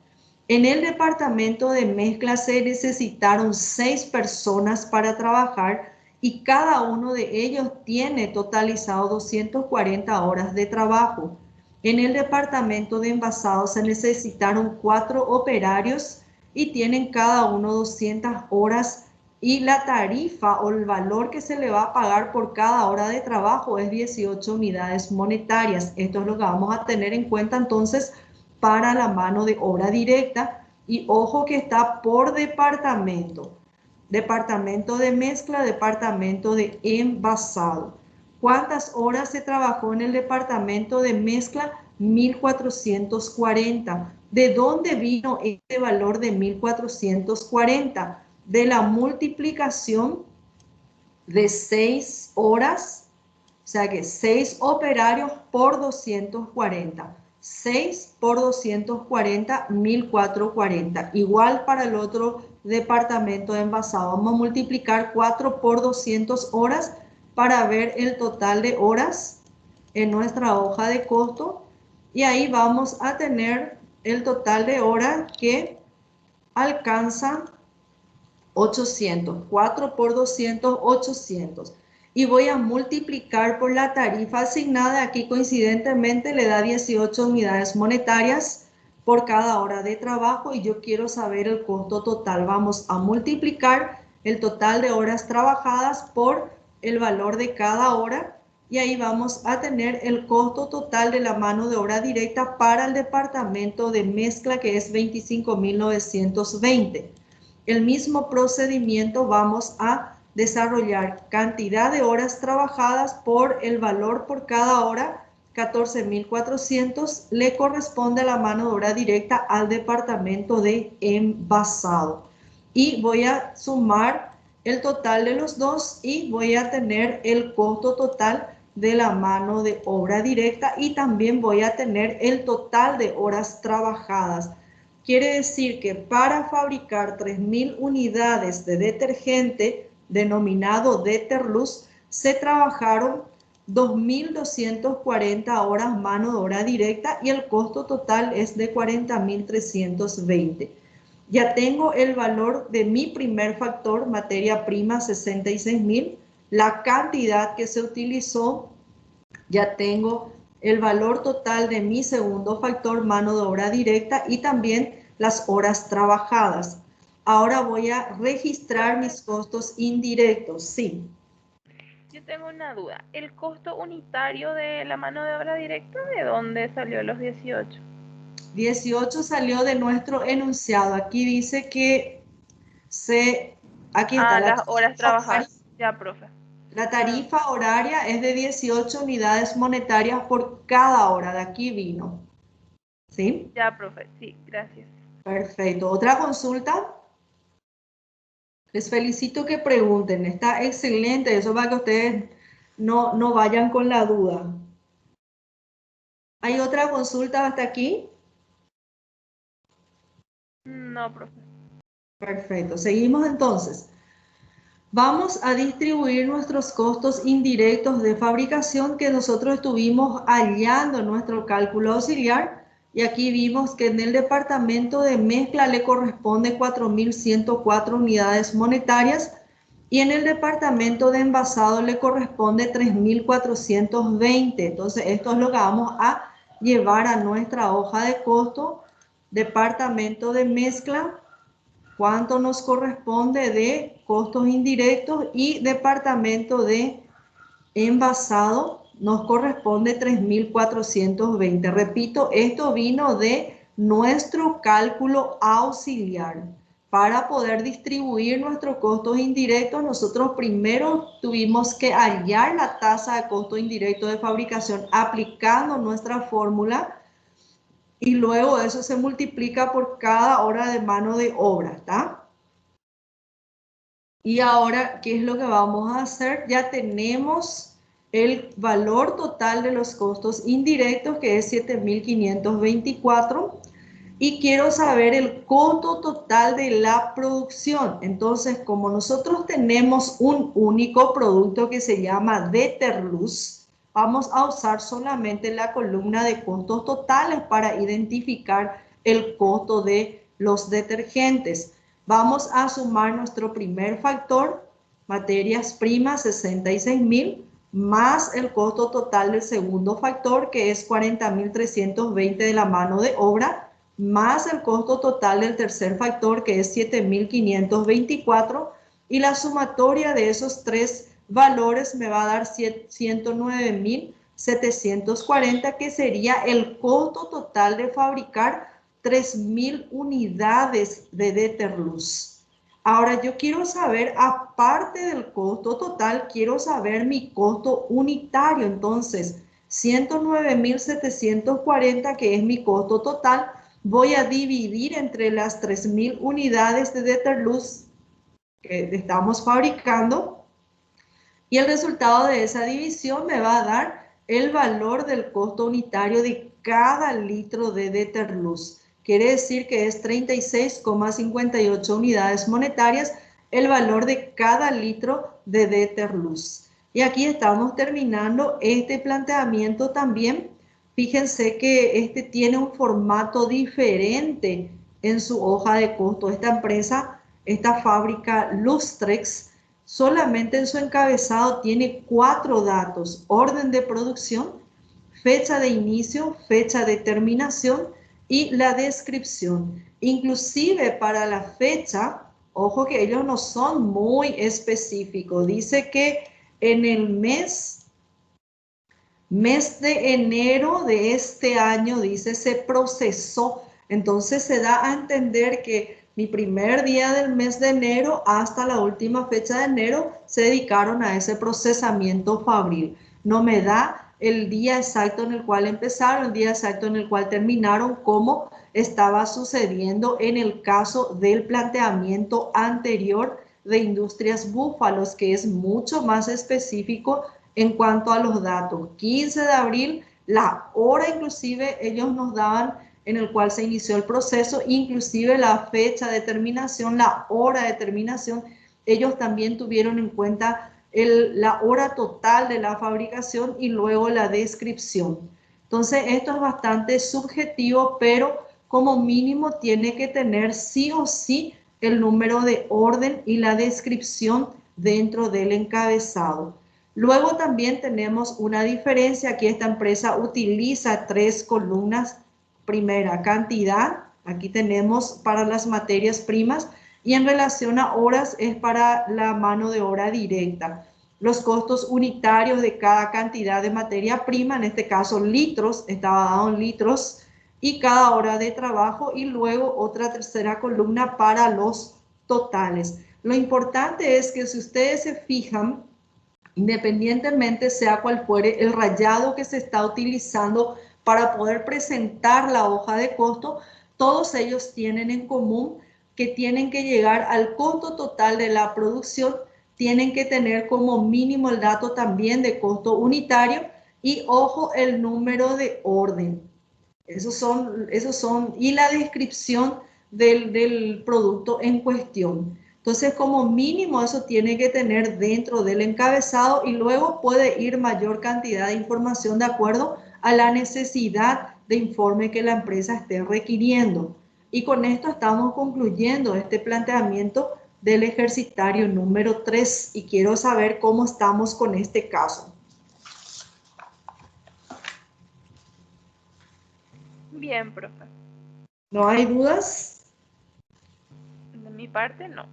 En el departamento de mezcla se necesitaron 6 personas para trabajar y cada uno de ellos tiene totalizado 240 horas de trabajo. En el departamento de envasado se necesitaron 4 operarios y tienen cada uno 200 horas y la tarifa o el valor que se le va a pagar por cada hora de trabajo es 18 unidades monetarias. Esto es lo que vamos a tener en cuenta entonces para la mano de obra directa. Y ojo que está por departamento. Departamento de mezcla, departamento de envasado. ¿Cuántas horas se trabajó en el departamento de mezcla? 1440. ¿De dónde vino este valor de 1440? De la multiplicación de 6 horas, o sea que 6 operarios por 240. 6 por 240, 1440. Igual para el otro departamento de envasado. Vamos a multiplicar 4 por 200 horas para ver el total de horas en nuestra hoja de costo. Y ahí vamos a tener el total de horas que alcanza 800, 4 por 200, 800. Y voy a multiplicar por la tarifa asignada. Aquí coincidentemente le da 18 unidades monetarias por cada hora de trabajo y yo quiero saber el costo total. Vamos a multiplicar el total de horas trabajadas por el valor de cada hora y ahí vamos a tener el costo total de la mano de obra directa para el departamento de mezcla, que es 25.920. El mismo procedimiento vamos a desarrollar cantidad de horas trabajadas por el valor por cada hora, 14.400 le corresponde a la mano de obra directa al departamento de envasado. Y voy a sumar el total de los dos y voy a tener el costo total de la mano de obra directa y también voy a tener el total de horas trabajadas. Quiere decir que para fabricar 3.000 unidades de detergente denominado Deterluz se trabajaron 2.240 horas mano de obra directa y el costo total es de 40.320. Ya tengo el valor de mi primer factor, materia prima 66.000, la cantidad que se utilizó, ya tengo el valor total de mi segundo factor, mano de obra directa, y también las horas trabajadas. Ahora voy a registrar mis costos indirectos. Sí. Yo tengo una duda. ¿El costo unitario de la mano de obra directa de dónde salió los 18? 18 salió de nuestro enunciado. Aquí dice que aquí está las horas trabajadas. Ya, profe. La tarifa horaria es de 18 unidades monetarias por cada hora. De aquí vino. ¿Sí? Ya, profe. Sí, gracias. Perfecto. ¿Otra consulta? Les felicito que pregunten. Está excelente. Eso para que ustedes no vayan con la duda. ¿Hay otra consulta hasta aquí? No, profe. Perfecto. Seguimos entonces. Vamos a distribuir nuestros costos indirectos de fabricación que nosotros estuvimos hallando en nuestro cálculo auxiliar. Y aquí vimos que en el departamento de mezcla le corresponde 4.104 unidades monetarias y en el departamento de envasado le corresponde 3.420. Entonces esto es lo que vamos a llevar a nuestra hoja de costo. Departamento de mezcla, cuánto nos corresponde de costos indirectos, y departamento de envasado nos corresponde 3.420. Repito, esto vino de nuestro cálculo auxiliar. Para poder distribuir nuestros costos indirectos, nosotros primero tuvimos que hallar la tasa de costo indirecto de fabricación aplicando nuestra fórmula y luego eso se multiplica por cada hora de mano de obra, ¿está? Y ahora, ¿qué es lo que vamos a hacer? Ya tenemos el valor total de los costos indirectos, que es 7.524, y quiero saber el costo total de la producción. Entonces, como nosotros tenemos un único producto que se llama Deterluz, vamos a usar solamente la columna de costos totales para identificar el costo de los detergentes. Vamos a sumar nuestro primer factor, materias primas 66.000, más el costo total del segundo factor, que es 40.320 de la mano de obra, más el costo total del tercer factor, que es 7.524, y la sumatoria de esos tres valores me va a dar 109.740, que sería el costo total de fabricar 3.000 unidades de Deterluz. Ahora yo quiero saber, aparte del costo total, quiero saber mi costo unitario. Entonces, 109.740, que es mi costo total, voy a dividir entre las 3.000 unidades de Deterluz que estamos fabricando, y el resultado de esa división me va a dar el valor del costo unitario de cada litro de Deterluz. Quiere decir que es 36,58 unidades monetarias el valor de cada litro de Deterluz. Y aquí estamos terminando este planteamiento también. Fíjense que este tiene un formato diferente en su hoja de costo. Esta empresa, esta fábrica Lustrex, solamente en su encabezado tiene 4 datos: orden de producción, fecha de inicio, fecha de terminación y la descripción. Inclusive para la fecha, ojo que ellos no son muy específicos. Dice que en el mes de enero de este año, dice, se procesó. Entonces se da a entender que mi primer día del mes de enero hasta la última fecha de enero se dedicaron a ese procesamiento fabril. No me da el día exacto en el cual empezaron, el día exacto en el cual terminaron, como estaba sucediendo en el caso del planteamiento anterior de Industrias Búfalos, que es mucho más específico en cuanto a los datos. 15 de abril, la hora inclusive ellos nos daban en el cual se inició el proceso, inclusive la fecha de terminación, la hora de terminación, ellos también tuvieron en cuenta la hora total de la fabricación y luego la descripción. Entonces esto es bastante subjetivo, pero como mínimo tiene que tener sí o sí el número de orden y la descripción dentro del encabezado. Luego también tenemos una diferencia, que esta empresa utiliza 3 columnas. Primera, cantidad, aquí tenemos para las materias primas, y en relación a horas es para la mano de obra directa. Los costos unitarios de cada cantidad de materia prima, en este caso litros, estaba dado en litros, y cada hora de trabajo, y luego otra tercera columna para los totales. Lo importante es que si ustedes se fijan, independientemente sea cual fuere el rayado que se está utilizando para poder presentar la hoja de costo, todos ellos tienen en común que tienen que llegar al costo total de la producción, tienen que tener como mínimo el dato también de costo unitario y, ojo, el número de orden. Esos son, y la descripción del producto en cuestión. Entonces, como mínimo, eso tiene que tener dentro del encabezado, y luego puede ir mayor cantidad de información de acuerdo a la necesidad de informe que la empresa esté requiriendo. Y con esto estamos concluyendo este planteamiento del ejercitario número 3, y quiero saber cómo estamos con este caso. Bien, profe. ¿No hay dudas? De mi parte, no.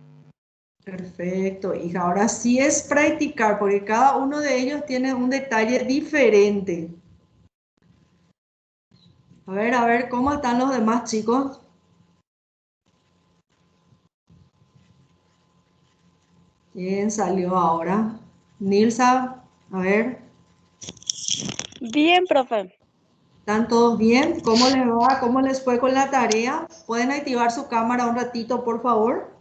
Perfecto, hija. Ahora sí es practicar, porque cada uno de ellos tiene un detalle diferente. A ver, ¿cómo están los demás chicos? ¿Quién salió ahora? Nilsa, a ver, Bien, profe. ¿están todos bien? ¿Cómo les va? ¿Cómo les fue con la tarea? ¿Pueden activar su cámara un ratito, por favor?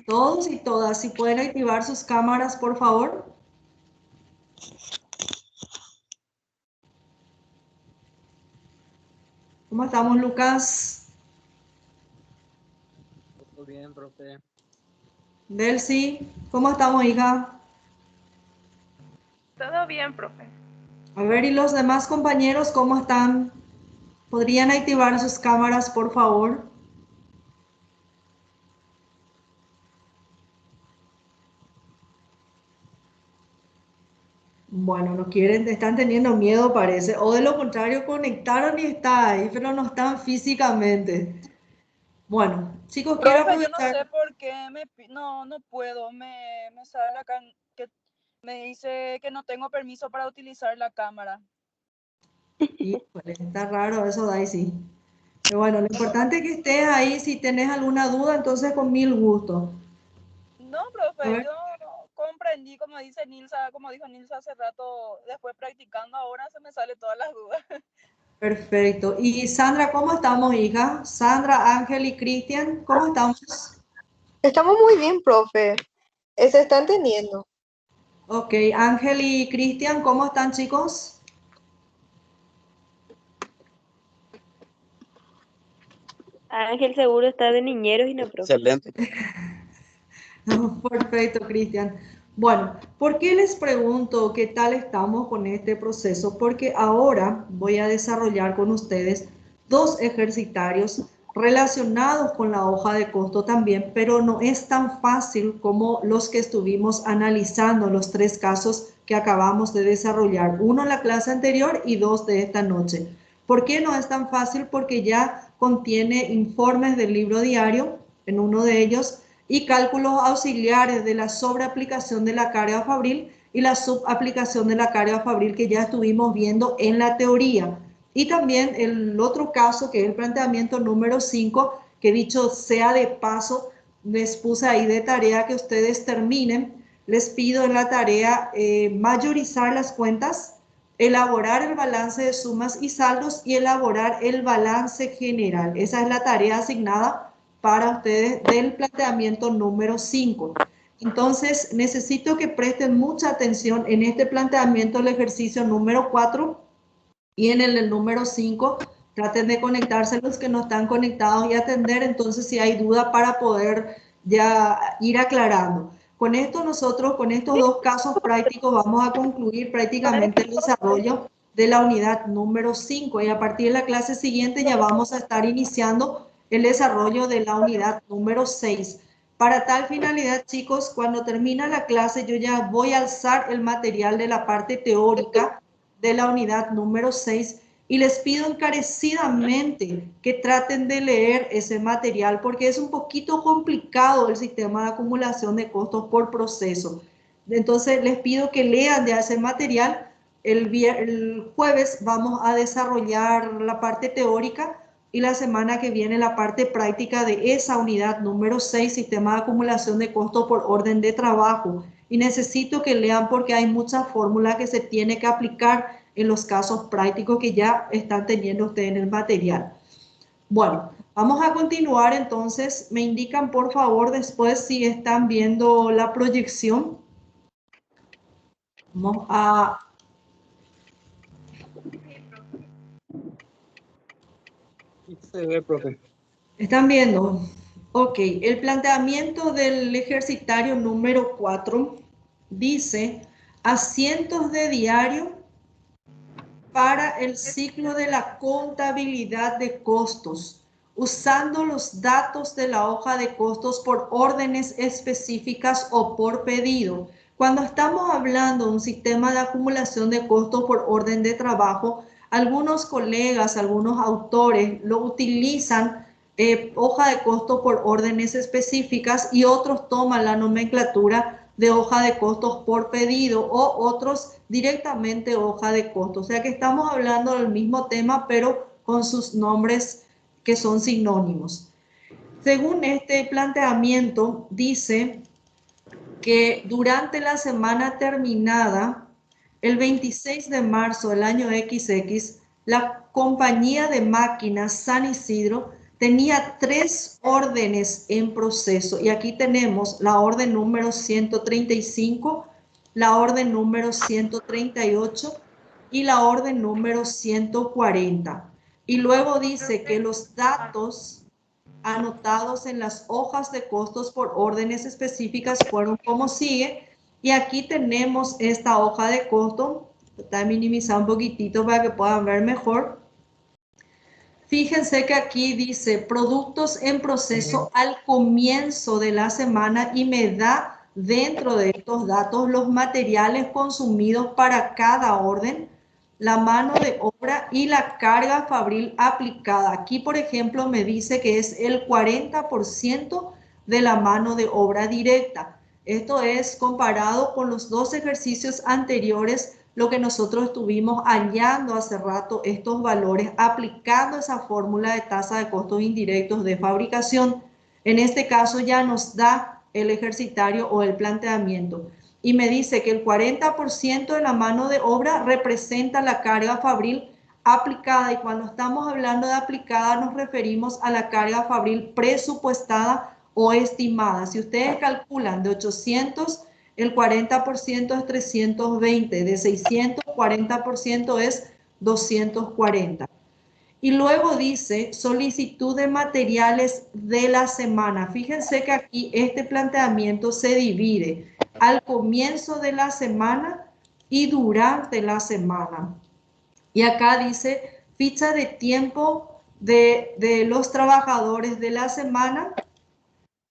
Todos y todas, si pueden activar sus cámaras, por favor. ¿Cómo estamos, Lucas? Todo bien, profe. Delcy, ¿cómo estamos, hija? Todo bien, profe. A ver, ¿y los demás compañeros cómo están? ¿Podrían activar sus cámaras, por favor? Bueno, no quieren, están teniendo miedo, parece. O de lo contrario, conectaron y está ahí, pero no están físicamente. Bueno, chicos, quiero Profe, yo no aprovechar. sé por qué no puedo. Me sale acá que me dice que no tengo permiso para utilizar la cámara. Híjole, está raro eso, Daisy. Pero bueno, lo importante es que estés ahí. Si tenés alguna duda, entonces con mil gusto. No, A profe, ver, yo comprendí, como dice Nilsa, como dijo Nilsa hace rato, después practicando ahora se me salen todas las dudas. perfecto. Y Sandra, ¿cómo estamos, hija? Sandra, Ángel y Cristian, ¿cómo estamos? Estamos muy bien, profe. Se está entendiendo. Ok, Ángel y Cristian, ¿cómo están, chicos? Ángel seguro está de niñeros y no, profe. Excelente. Perfecto, Cristian. Bueno, ¿por qué les pregunto qué tal estamos con este proceso? Porque ahora voy a desarrollar con ustedes 2 ejercitarios relacionados con la hoja de costo también, pero no es tan fácil como los que estuvimos analizando, los 3 casos que acabamos de desarrollar, uno en la clase anterior y 2 de esta noche. ¿Por qué no es tan fácil? Porque ya contiene informes del libro diario en uno de ellos, y cálculos auxiliares de la sobreaplicación de la carga fabril y la subaplicación de la carga fabril, que ya estuvimos viendo en la teoría. Y también el otro caso, que es el planteamiento número 5, que dicho sea de paso, les puse ahí de tarea que ustedes terminen les pido en la tarea mayorizar las cuentas, elaborar el balance de sumas y saldos y elaborar el balance general. Esa es la tarea asignada para ustedes del planteamiento número 5. Entonces, necesito que presten mucha atención en este planteamiento del ejercicio número 4 y en el del número 5. Traten de conectarse los que no están conectados y atender entonces si hay duda para poder ya ir aclarando. Con esto nosotros, con estos dos casos prácticos, vamos a concluir prácticamente el desarrollo de la unidad número 5 y a partir de la clase siguiente ya vamos a estar iniciando el desarrollo de la unidad número 6. Para tal finalidad, chicos, cuando termina la clase yo ya voy a alzar el material de la parte teórica de la unidad número 6 y les pido encarecidamente que traten de leer ese material porque es un poquito complicado el sistema de acumulación de costos por proceso. Entonces les pido que lean ya ese material. El jueves vamos a desarrollar la parte teórica y la semana que viene la parte práctica de esa unidad número 6, sistema de acumulación de costos por orden de trabajo. Y necesito que lean porque hay muchas fórmulas que se tienen que aplicar en los casos prácticos que ya están teniendo ustedes en el material. Bueno, vamos a continuar entonces. Me indican por favor después si están viendo la proyección. Vamos a... Se ve, profe. ¿Están viendo? Ok, el planteamiento del ejercitario número 4 dice asientos de diario para el ciclo de la contabilidad de costos, usando los datos de la hoja de costos por órdenes específicas o por pedido. Cuando estamos hablando de un sistema de acumulación de costos por orden de trabajo, algunos colegas, algunos autores lo utilizan hoja de costo por órdenes específicas y otros toman la nomenclatura de hoja de costos por pedido o otros directamente hoja de costos. O sea que estamos hablando del mismo tema, pero con sus nombres que son sinónimos. Según este planteamiento, dice que durante la semana terminada, el 26 de marzo del año XX, la compañía de máquinas San Isidro tenía 3 órdenes en proceso y aquí tenemos la orden número 135, la orden número 138 y la orden número 140. Y luego dice que los datos anotados en las hojas de costos por órdenes específicas fueron como sigue. Y aquí tenemos esta hoja de costo. Está minimizada un poquitito para que puedan ver mejor. Fíjense que aquí dice productos en proceso al comienzo de la semana y me da dentro de estos datos los materiales consumidos para cada orden, la mano de obra y la carga fabril aplicada. Aquí, por ejemplo, me dice que es el 40% de la mano de obra directa. Esto es comparado con los dos ejercicios anteriores, lo que nosotros estuvimos hallando hace rato, estos valores, aplicando esa fórmula de tasa de costos indirectos de fabricación. En este caso ya nos da el ejercitario o el planteamiento. Y me dice que el 40% de la mano de obra representa la carga fabril aplicada. Y cuando estamos hablando de aplicada nos referimos a la carga fabril presupuestada o estimada. Si ustedes calculan de 800, el 40% es 320, de 600, 40% es 240. Y luego dice solicitud de materiales de la semana. Fíjense que aquí este planteamiento se divide al comienzo de la semana y durante la semana. Y acá dice ficha de tiempo de los trabajadores de la semana.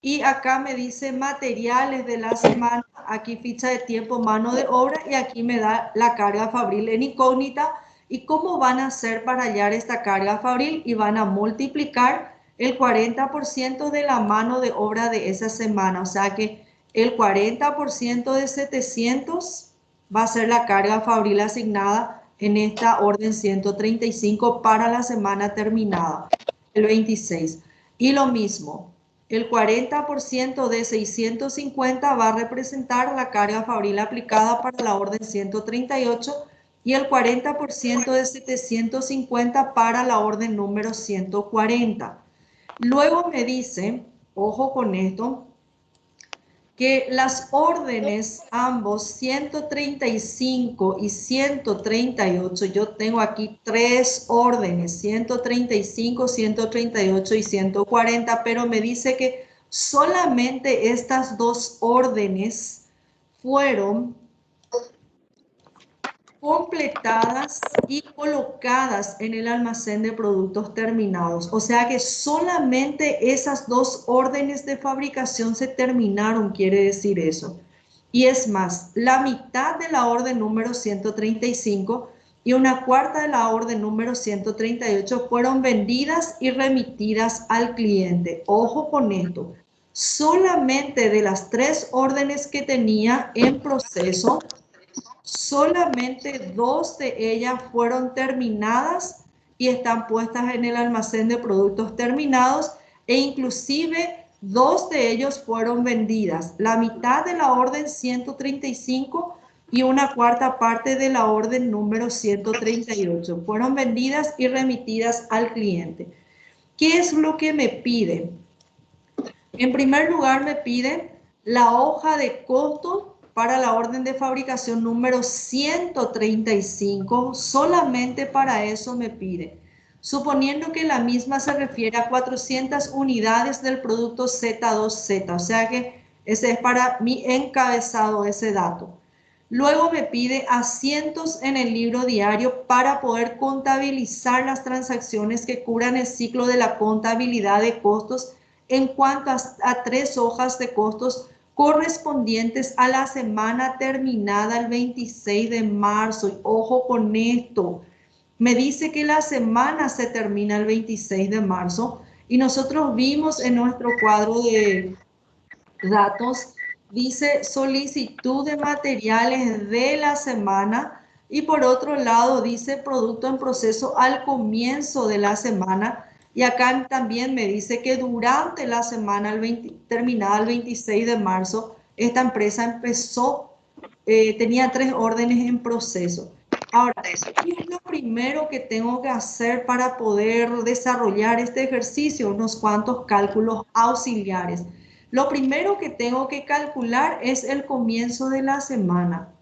Y acá me dice materiales de la semana, aquí ficha de tiempo, mano de obra, y aquí me da la carga fabril en incógnita. ¿Y cómo van a hacer para hallar esta carga fabril? Y van a multiplicar el 40% de la mano de obra de esa semana. O sea que el 40% de 700 va a ser la carga fabril asignada en esta orden 135 para la semana terminada, el 26. Y lo mismo. El 40% de 650 va a representar la carga fabril aplicada para la orden 138 y el 40% de 750 para la orden número 140. Luego me dice, ojo con esto, que las órdenes, ambos 135 y 138, yo tengo aquí 3 órdenes, 135, 138 y 140, pero me dice que solamente estas 2 órdenes fueron completadas y colocadas en el almacén de productos terminados. O sea que solamente esas 2 órdenes de fabricación se terminaron, quiere decir eso. Y es más, la mitad de la orden número 135 y una cuarta de la orden número 138 fueron vendidas y remitidas al cliente. Ojo con esto. Solamente de las 3 órdenes que tenía en proceso, solamente 2 de ellas fueron terminadas y están puestas en el almacén de productos terminados e inclusive 2 de ellos fueron vendidas. La mitad de la orden 135 y una cuarta parte de la orden número 138 fueron vendidas y remitidas al cliente. ¿Qué es lo que me pide? En primer lugar me pide la hoja de costo para la orden de fabricación número 135, solamente para eso me pide. Suponiendo que la misma se refiere a 400 unidades del producto Z2Z, o sea que ese es para mi encabezado, ese dato. Luego me pide asientos en el libro diario para poder contabilizar las transacciones que cubran el ciclo de la contabilidad de costos en cuanto a 3 hojas de costos correspondientes a la semana terminada el 26 de marzo. Y ojo con esto, me dice que la semana se termina el 26 de marzo y nosotros vimos en nuestro cuadro de datos, dice solicitud de materiales de la semana y por otro lado dice producto en proceso al comienzo de la semana. Y acá también me dice que durante la semana terminada el 26 de marzo, esta empresa empezó, tenía 3 órdenes en proceso. Ahora, ¿qué es lo primero que tengo que hacer para poder desarrollar este ejercicio? Unos cuantos cálculos auxiliares. Lo primero que tengo que calcular es el comienzo de la semana.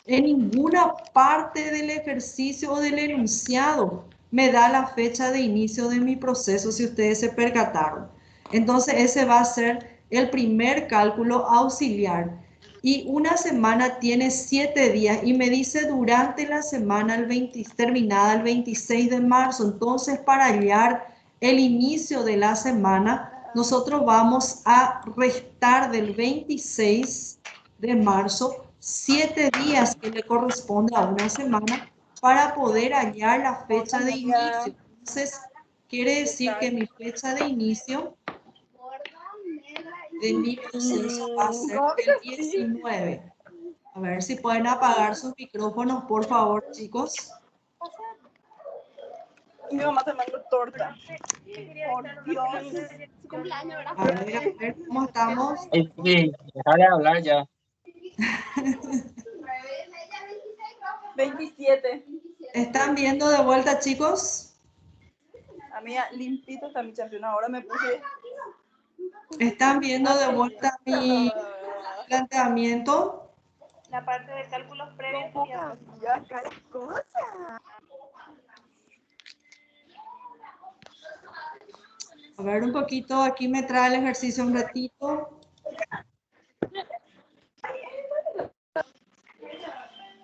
En ninguna parte del ejercicio o del enunciado me da la fecha de inicio de mi proceso, si ustedes se percataron. Entonces ese va a ser el primer cálculo auxiliar. Y una semana tiene 7 días y me dice durante la semana terminada el 26 de marzo. Entonces para hallar el inicio de la semana, nosotros vamos a restar del 26 de marzo 7 días que le corresponde a una semana para poder hallar la fecha de inicio. Entonces, quiere decir que mi fecha de inicio de mi proceso va a ser el 19. A ver si pueden apagar sus micrófonos, por favor, chicos. Mi mamá te mandó torta. Por Dios. A ver, ¿cómo estamos? Sí, deja de hablar ya. 27. ¿Están viendo de vuelta, chicos? A mí limpito está mi campeón. Ahora me puse. ¿Están viendo de vuelta mi planteamiento? La parte de cálculos previos. A ver un poquito, aquí me trae el ejercicio un ratito.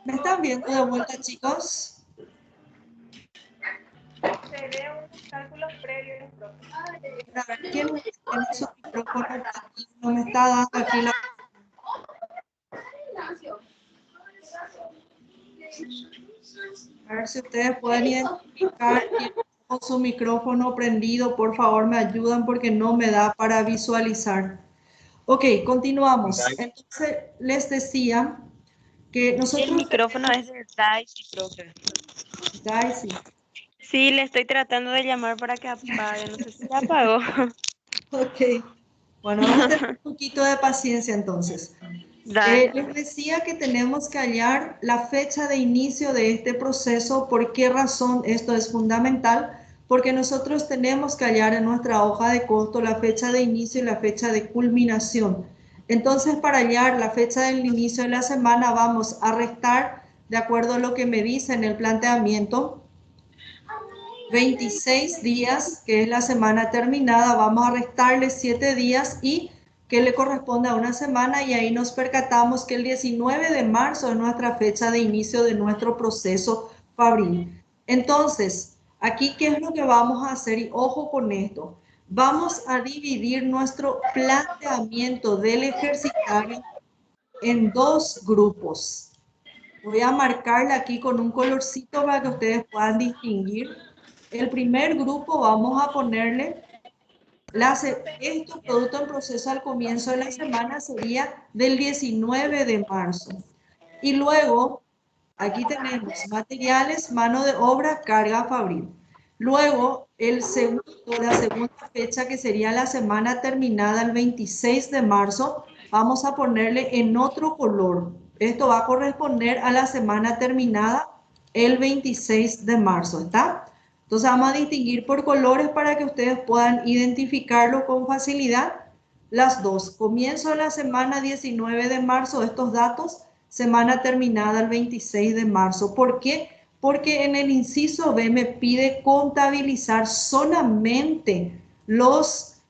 ¿Me están viendo de vuelta, chicos? Se ve unos cálculos previos. A ver, ¿quién tiene su micrófono aquí? No me está dando aquí la... A ver si ustedes pueden identificar quién tiene su micrófono prendido. Por favor, me ayudan porque no me da para visualizar. Ok, continuamos. Entonces, les decía que nosotros... El micrófono es de Daisy, profe. Daisy. Sí, le estoy tratando de llamar para que apague. No sé si la apagó. Ok, Bueno, vamos a tener un poquito de paciencia entonces. Dale. Les decía que tenemos que hallar la fecha de inicio de este proceso. ¿Por qué razón esto es fundamental? Porque nosotros tenemos que hallar en nuestra hoja de costo la fecha de inicio y la fecha de culminación. Entonces, para hallar la fecha del inicio de la semana, vamos a restar, de acuerdo a lo que me dice en el planteamiento, 26 días, que es la semana terminada, vamos a restarle 7 días y que le corresponde a una semana, y ahí nos percatamos que el 19 de marzo es nuestra fecha de inicio de nuestro proceso fabril. Entonces, aquí, ¿qué es lo que vamos a hacer? Y ojo con esto, vamos a dividir nuestro planteamiento del ejercitario en dos grupos. Voy a marcarle aquí con un colorcito para que ustedes puedan distinguir. El primer grupo vamos a ponerle esto, producto en proceso al comienzo de la semana, sería del 19 de marzo. Y luego, aquí tenemos materiales, mano de obra, carga fabril. Luego, la segunda fecha, que sería la semana terminada el 26 de marzo, vamos a ponerle en otro color. Esto va a corresponder a la semana terminada el 26 de marzo, ¿está? Entonces vamos a distinguir por colores para que ustedes puedan identificarlo con facilidad. Las dos. Comienzo de la semana 19 de marzo, estos datos. Semana terminada el 26 de marzo. ¿Por qué? Porque en el inciso B me pide contabilizar solamente las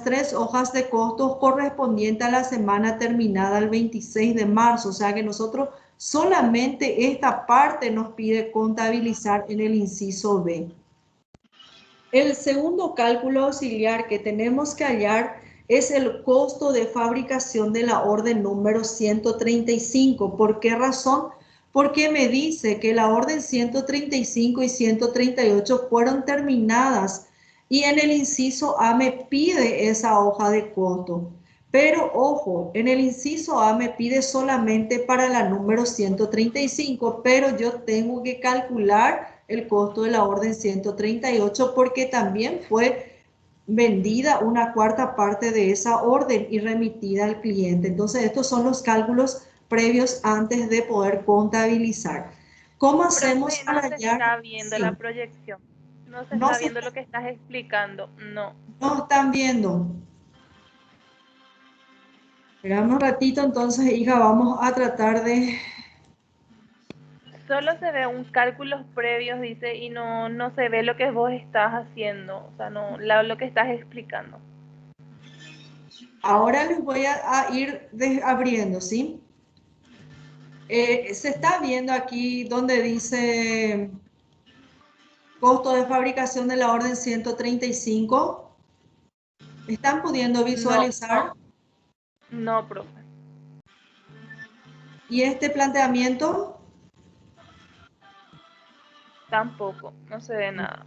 3 hojas de costos correspondientes a la semana terminada el 26 de marzo. O sea que nosotros solamente esta parte nos pide contabilizar en el inciso B. El segundo cálculo auxiliar que tenemos que hallar es el costo de fabricación de la orden número 135. ¿Por qué razón? Porque me dice que la orden 135 y 138 fueron terminadas y en el inciso A me pide esa hoja de costo. Pero ojo, en el inciso A me pide solamente para la número 135, pero yo tengo que calcular el costo de la orden 138 porque también fue vendida una cuarta parte de esa orden y remitida al cliente. Entonces, estos son los cálculos previos antes de poder contabilizar. ¿Cómo hacemos Profe, para no se hallar? está viendo Sí, la proyección. No se no está se viendo lo que estás explicando. No. están viendo. Esperamos un ratito, entonces, hija, vamos a tratar de... Solo se ve un cálculos previos, dice, y no se ve lo que vos estás haciendo. O sea, no, lo que estás explicando. Ahora les voy a ir abriendo, ¿sí? Se está viendo aquí donde dice costo de fabricación de la orden 135. ¿Están pudiendo visualizar? No, profe. ¿Y este planteamiento? Tampoco. No se ve nada.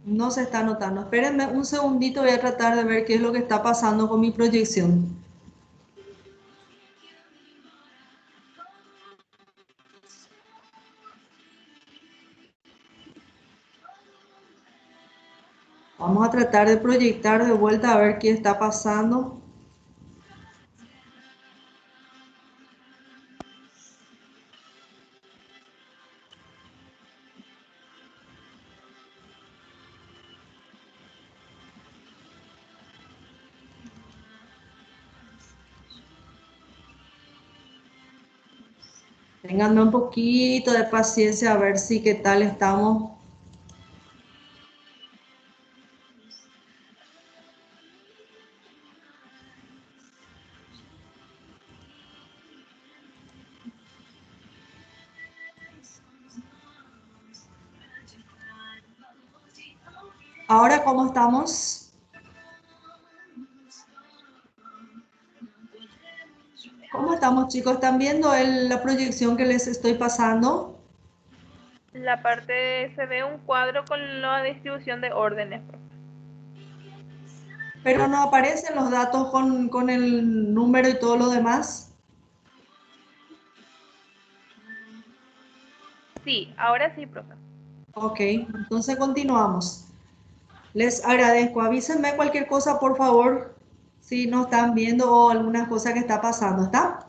No se está notando. Espérenme un segundito, voy a tratar de ver qué es lo que está pasando con mi proyección. Vamos a tratar de proyectar de vuelta a ver qué está pasando. Ténganme un poquito de paciencia a ver si qué tal estamos. Ahora, ¿cómo estamos? ¿Cómo estamos, chicos? ¿Están viendo la proyección que les estoy pasando? La parte se ve un cuadro con la distribución de órdenes, profe. Pero no aparecen los datos con el número y todo lo demás. Sí, ahora sí, profe. Ok, entonces continuamos. Les agradezco. Avísenme cualquier cosa, por favor. Si no están viendo o alguna cosa que está pasando, ¿está?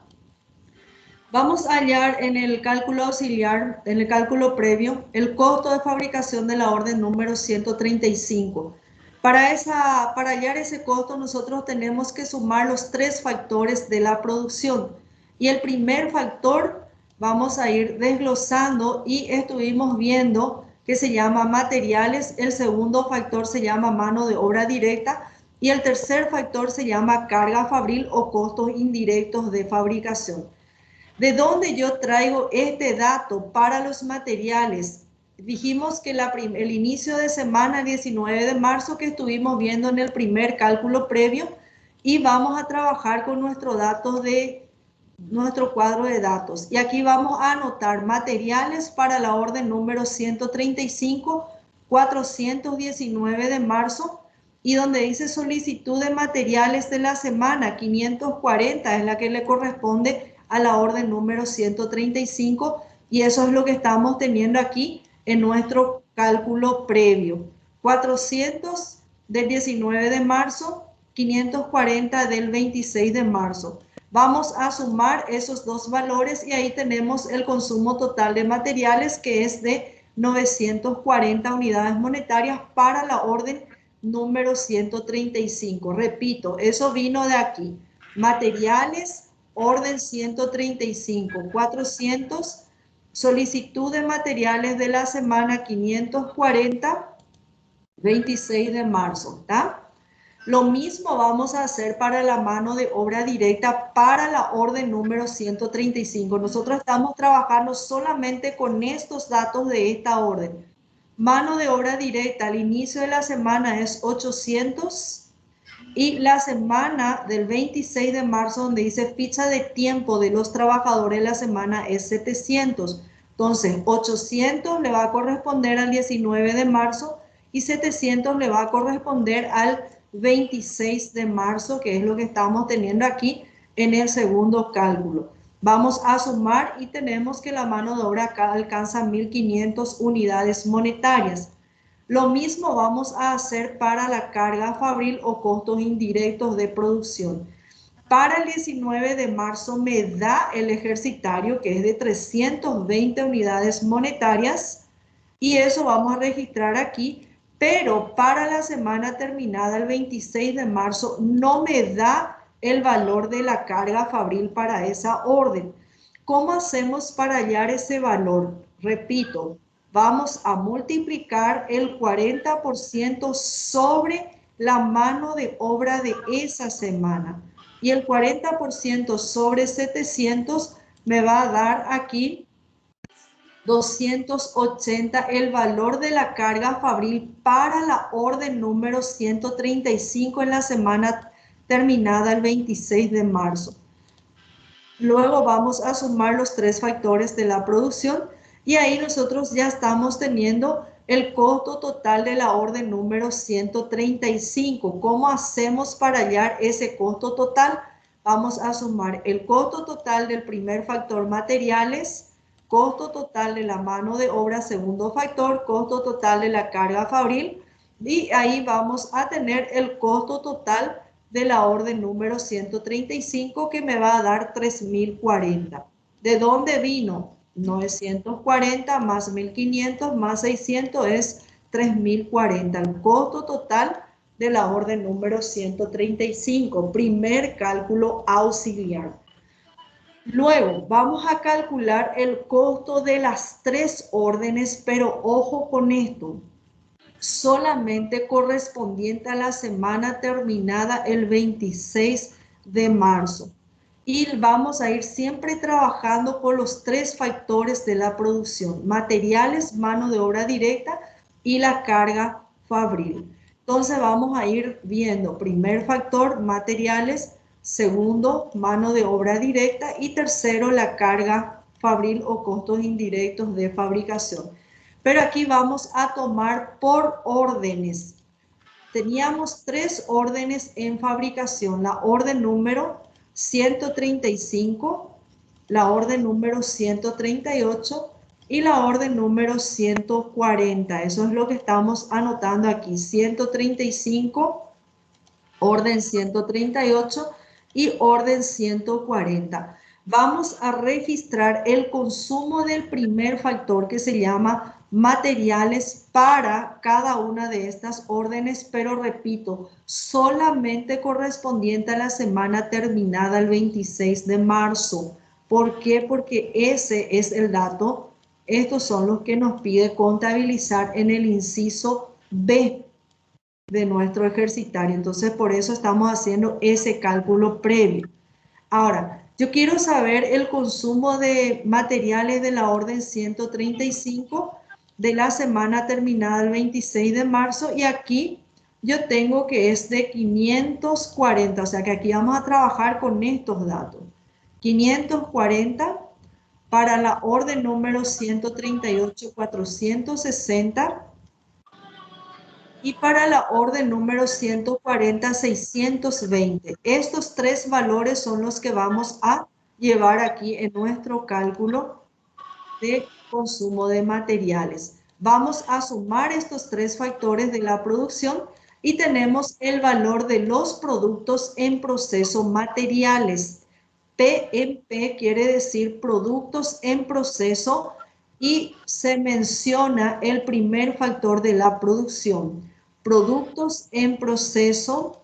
Vamos a hallar en el cálculo auxiliar, en el cálculo previo, el costo de fabricación de la orden número 135. Para hallar ese costo, nosotros tenemos que sumar los tres factores de la producción. Y el primer factor vamos a ir desglosando y estuvimos viendo que se llama materiales, el segundo factor se llama mano de obra directa y el tercer factor se llama carga fabril o costos indirectos de fabricación. ¿De dónde yo traigo este dato para los materiales? Dijimos que el inicio de semana 19 de marzo que estuvimos viendo en el primer cálculo previo y vamos a trabajar con nuestro cuadro de datos. Y aquí vamos a anotar materiales para la orden número 135, 419 de marzo y donde dice solicitud de materiales de la semana 540 es la que le corresponde a la orden número 135 y eso es lo que estamos teniendo aquí en nuestro cálculo previo. 400 del 19 de marzo, 540 del 26 de marzo. Vamos a sumar esos dos valores y ahí tenemos el consumo total de materiales que es de 940 unidades monetarias para la orden número 135. Repito, eso vino de aquí. Materiales, orden 135, 400, solicitud de materiales de la semana 540, 26 de marzo, ¿está? Lo mismo vamos a hacer para la mano de obra directa para la orden número 135. Nosotros estamos trabajando solamente con estos datos de esta orden. Mano de obra directa al inicio de la semana es 800 y la semana del 26 de marzo donde dice ficha de tiempo de los trabajadores de la semana es 700. Entonces 800 le va a corresponder al 19 de marzo y 700 le va a corresponder al 26 de marzo, que es lo que estamos teniendo aquí en el segundo cálculo. Vamos a sumar y tenemos que la mano de obra acá alcanza 1.500 unidades monetarias. Lo mismo vamos a hacer para la carga fabril o costos indirectos de producción. Para el 19 de marzo me da el ejercitario que es de 320 unidades monetarias y eso vamos a registrar aquí, pero para la semana terminada el 26 de marzo no me da el valor de la carga fabril para esa orden. ¿Cómo hacemos para hallar ese valor? Repito, vamos a multiplicar el 40% sobre la mano de obra de esa semana. Y el 40% sobre 700 me va a dar aquí 280 el valor de la carga fabril para la orden número 135 en la semana terminada el 26 de marzo. Luego vamos a sumar los tres factores de la producción y ahí nosotros ya estamos teniendo el costo total de la orden número 135. ¿Cómo hacemos para hallar ese costo total? Vamos a sumar el costo total del primer factor materiales, costo total de la mano de obra, segundo factor, costo total de la carga fabril y ahí vamos a tener el costo total de la orden número 135 que me va a dar 3.040. ¿De dónde vino? 940 más 1.500 más 600 es 3.040. El costo total de la orden número 135, primer cálculo auxiliar. Luego vamos a calcular el costo de las tres órdenes, pero ojo con esto, solamente correspondiente a la semana terminada el 26 de marzo. Y vamos a ir siempre trabajando con los tres factores de la producción, materiales, mano de obra directa y la carga fabril. Entonces vamos a ir viendo primer factor, materiales, segundo, mano de obra directa y tercero, la carga fabril o costos indirectos de fabricación. Pero aquí vamos a tomar por órdenes. Teníamos tres órdenes en fabricación, la orden número 135, la orden número 138 y la orden número 140. Eso es lo que estamos anotando aquí. 135 orden 138 y orden 140. Vamos a registrar el consumo del primer factor que se llama materiales para cada una de estas órdenes, pero repito, solamente correspondiente a la semana terminada el 26 de marzo. ¿Por qué? Porque ese es el dato. Estos son los que nos pide contabilizar en el inciso B de nuestro ejercitario. Entonces, por eso estamos haciendo ese cálculo previo. Ahora, yo quiero saber el consumo de materiales de la orden 135 de la semana terminada el 26 de marzo y aquí yo tengo que es de 540, o sea que aquí vamos a trabajar con estos datos. 540 para la orden número 138.460 y para la orden número 140.620. Estos tres valores son los que vamos a llevar aquí en nuestro cálculo de consumo de materiales. Vamos a sumar estos tres factores de la producción y tenemos el valor de los productos en proceso materiales. PMP quiere decir productos en proceso y se menciona el primer factor de la producción. Productos en proceso,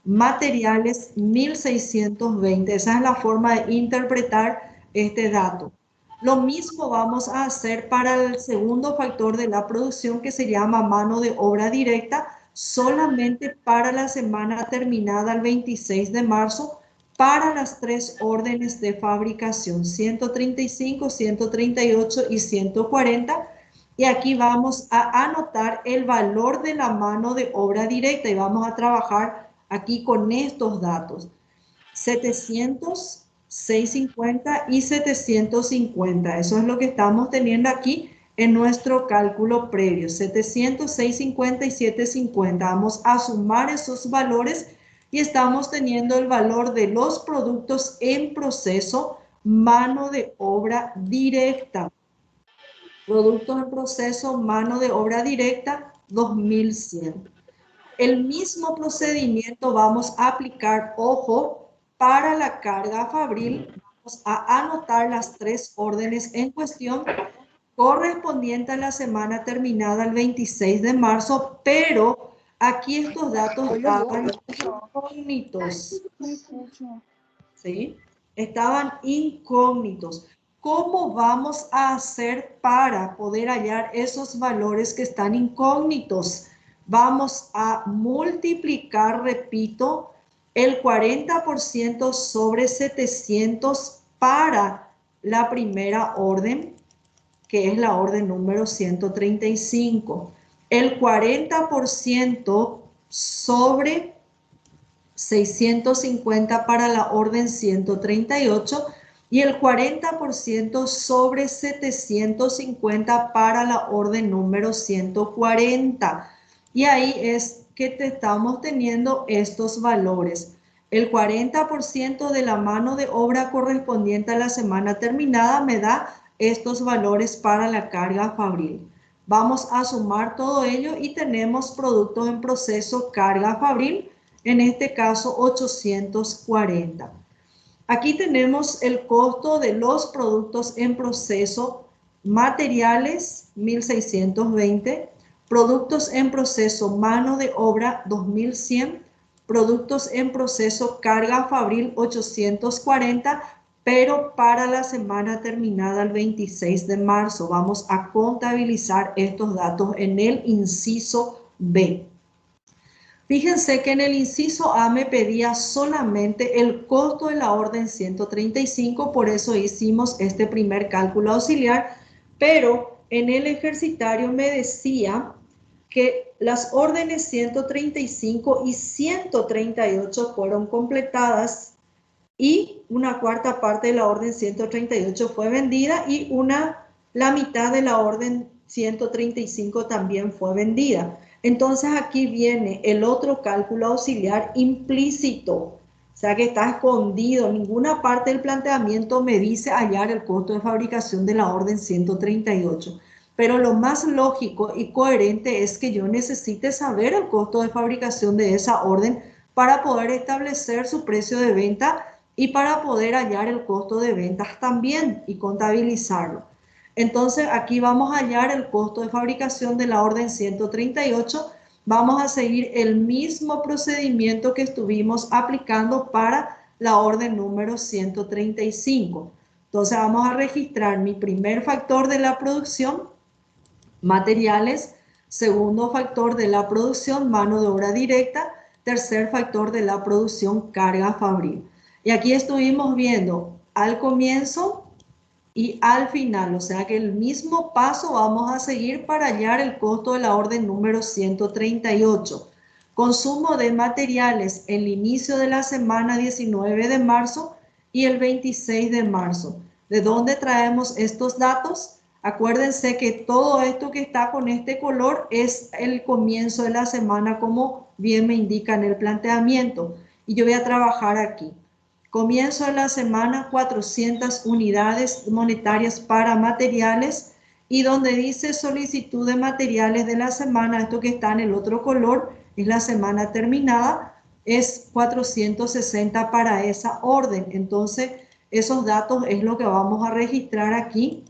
materiales 1620. Esa es la forma de interpretar este dato. Lo mismo vamos a hacer para el segundo factor de la producción que se llama mano de obra directa, solamente para la semana terminada el 26 de marzo, para las tres órdenes de fabricación, 135, 138 y 140. Y aquí vamos a anotar el valor de la mano de obra directa y vamos a trabajar aquí con estos datos. 700, 650 y 750. Eso es lo que estamos teniendo aquí en nuestro cálculo previo. 700, 650 y 750. Vamos a sumar esos valores y estamos teniendo el valor de los productos en proceso, mano de obra directa. Productos en proceso, mano de obra directa, 2100. El mismo procedimiento vamos a aplicar, ojo, para la carga fabril. Vamos a anotar las tres órdenes en cuestión correspondiente a la semana terminada el 26 de marzo, pero aquí estos datos estaban incógnitos. ¿Sí? Estaban incógnitos. ¿Cómo vamos a hacer para poder hallar esos valores que están incógnitos? Vamos a multiplicar, repito, el 40% sobre 700 para la primera orden, que es la orden número 135. El 40% sobre 650 para la orden 138 y el 40% sobre 750 para la orden número 140. Y ahí es que estamos teniendo estos valores. El 40% de la mano de obra correspondiente a la semana terminada me da estos valores para la carga fabril. Vamos a sumar todo ello y tenemos productos en proceso carga fabril, en este caso 840. Aquí tenemos el costo de los productos en proceso materiales 1620, productos en proceso mano de obra 2100, productos en proceso carga fabril 840, pero para la semana terminada el 26 de marzo. Vamos a contabilizar estos datos en el inciso B. Fíjense que en el inciso A me pedía solamente el costo de la orden 135, por eso hicimos este primer cálculo auxiliar, pero en el ejercitario me decía que las órdenes 135 y 138 fueron completadas y una cuarta parte de la orden 138 fue vendida y la mitad de la orden 135 también fue vendida. Entonces aquí viene el otro cálculo auxiliar implícito, o sea que está escondido. Ninguna parte del planteamiento me dice hallar el costo de fabricación de la orden 138. Pero lo más lógico y coherente es que yo necesite saber el costo de fabricación de esa orden para poder establecer su precio de venta y para poder hallar el costo de ventas también y contabilizarlo. Entonces aquí vamos a hallar el costo de fabricación de la orden 138. Vamos a seguir el mismo procedimiento que estuvimos aplicando para la orden número 135. Entonces vamos a registrar mi primer factor de la producción, materiales; segundo factor de la producción, mano de obra directa; tercer factor de la producción, carga fabril. Y aquí estuvimos viendo al comienzo y al final, o sea que el mismo paso vamos a seguir para hallar el costo de la orden número 138. Consumo de materiales el inicio de la semana 19 de marzo y el 26 de marzo. ¿De dónde traemos estos datos? Acuérdense que todo esto que está con este color es el comienzo de la semana, como bien me indica en el planteamiento. Y yo voy a trabajar aquí. Comienzo de la semana, 400 unidades monetarias para materiales, y donde dice solicitud de materiales de la semana, esto que está en el otro color, es la semana terminada, es 460 para esa orden. Entonces, esos datos es lo que vamos a registrar aquí,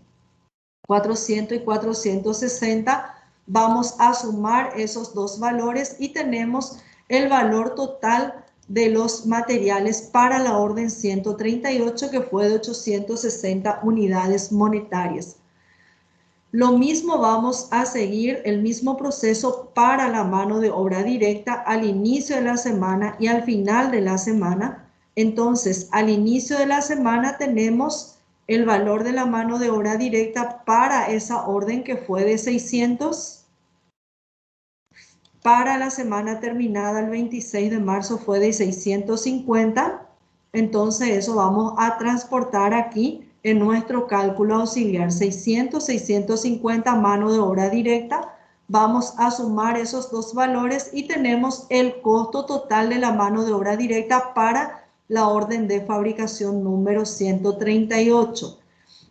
400 y 460. Vamos a sumar esos dos valores y tenemos el valor total de los materiales para la orden 138, que fue de 860 unidades monetarias. Lo mismo vamos a seguir, el mismo proceso para la mano de obra directa al inicio de la semana y al final de la semana. Entonces, al inicio de la semana tenemos el valor de la mano de obra directa para esa orden, que fue de 600. Para la semana terminada el 26 de marzo fue de 650. Entonces eso vamos a transportar aquí en nuestro cálculo auxiliar. 600, 650 mano de obra directa. Vamos a sumar esos dos valores y tenemos el costo total de la mano de obra directa para la orden de fabricación número 138.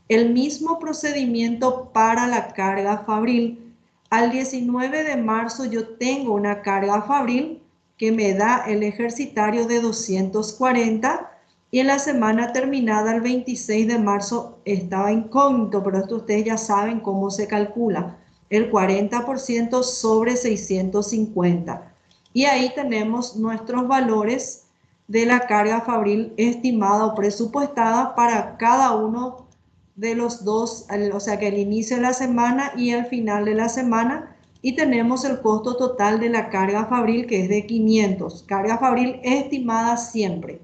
El mismo procedimiento para la carga fabril. Al 19 de marzo yo tengo una carga fabril que me da el ejercitario de 240, y en la semana terminada el 26 de marzo estaba incógnito, pero esto ustedes ya saben cómo se calcula, el 40% sobre 650. Y ahí tenemos nuestros valores de la carga fabril estimada o presupuestada para cada uno de los dos, o sea que el inicio de la semana y el final de la semana, y tenemos el costo total de la carga fabril, que es de 500, carga fabril estimada siempre.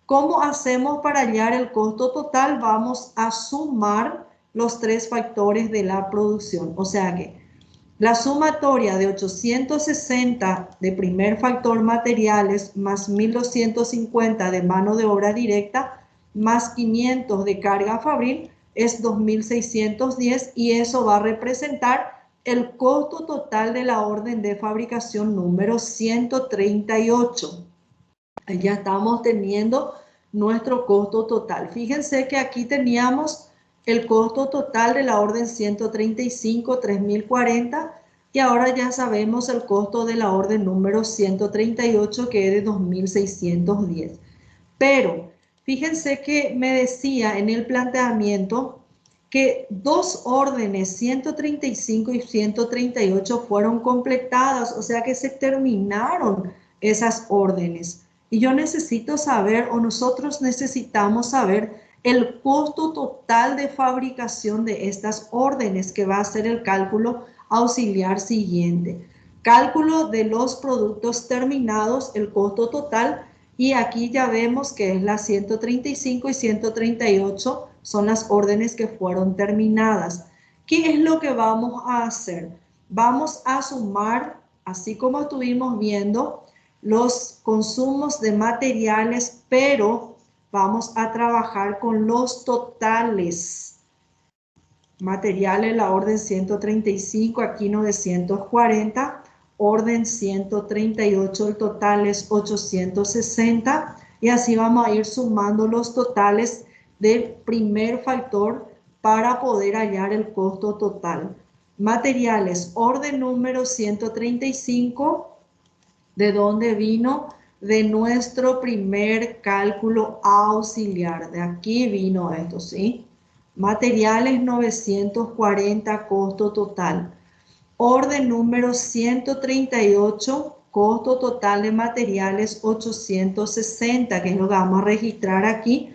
¿Cómo hacemos para hallar el costo total? Vamos a sumar los tres factores de la producción, o sea que la sumatoria de 860 de primer factor materiales más 1250 de mano de obra directa más 500 de carga fabril es 2610, y eso va a representar el costo total de la orden de fabricación número 138. Ya estamos teniendo nuestro costo total. Fíjense que aquí teníamos el costo total de la orden 135, 3040, y ahora ya sabemos el costo de la orden número 138, que es de 2610. Pero fíjense que me decía en el planteamiento que dos órdenes, 135 y 138, fueron completadas, o sea que se terminaron esas órdenes. Y yo necesito saber, o nosotros necesitamos saber, el costo total de fabricación de estas órdenes, que va a ser el cálculo auxiliar siguiente. Cálculo de los productos terminados, el costo total, y aquí ya vemos que es la 135 y 138 son las órdenes que fueron terminadas. ¿Qué es lo que vamos a hacer? Vamos a sumar, así como estuvimos viendo, los consumos de materiales, pero vamos a trabajar con los totales. Materiales, la orden 135, aquí 940, orden 138, el total es 860, y así vamos a ir sumando los totales del primer factor para poder hallar el costo total. Materiales, orden número 135, de donde vino de nuestro primer cálculo auxiliar. De aquí vino esto, ¿sí? Materiales 940, costo total. Orden número 138, costo total de materiales 860, que es lo que vamos a registrar aquí.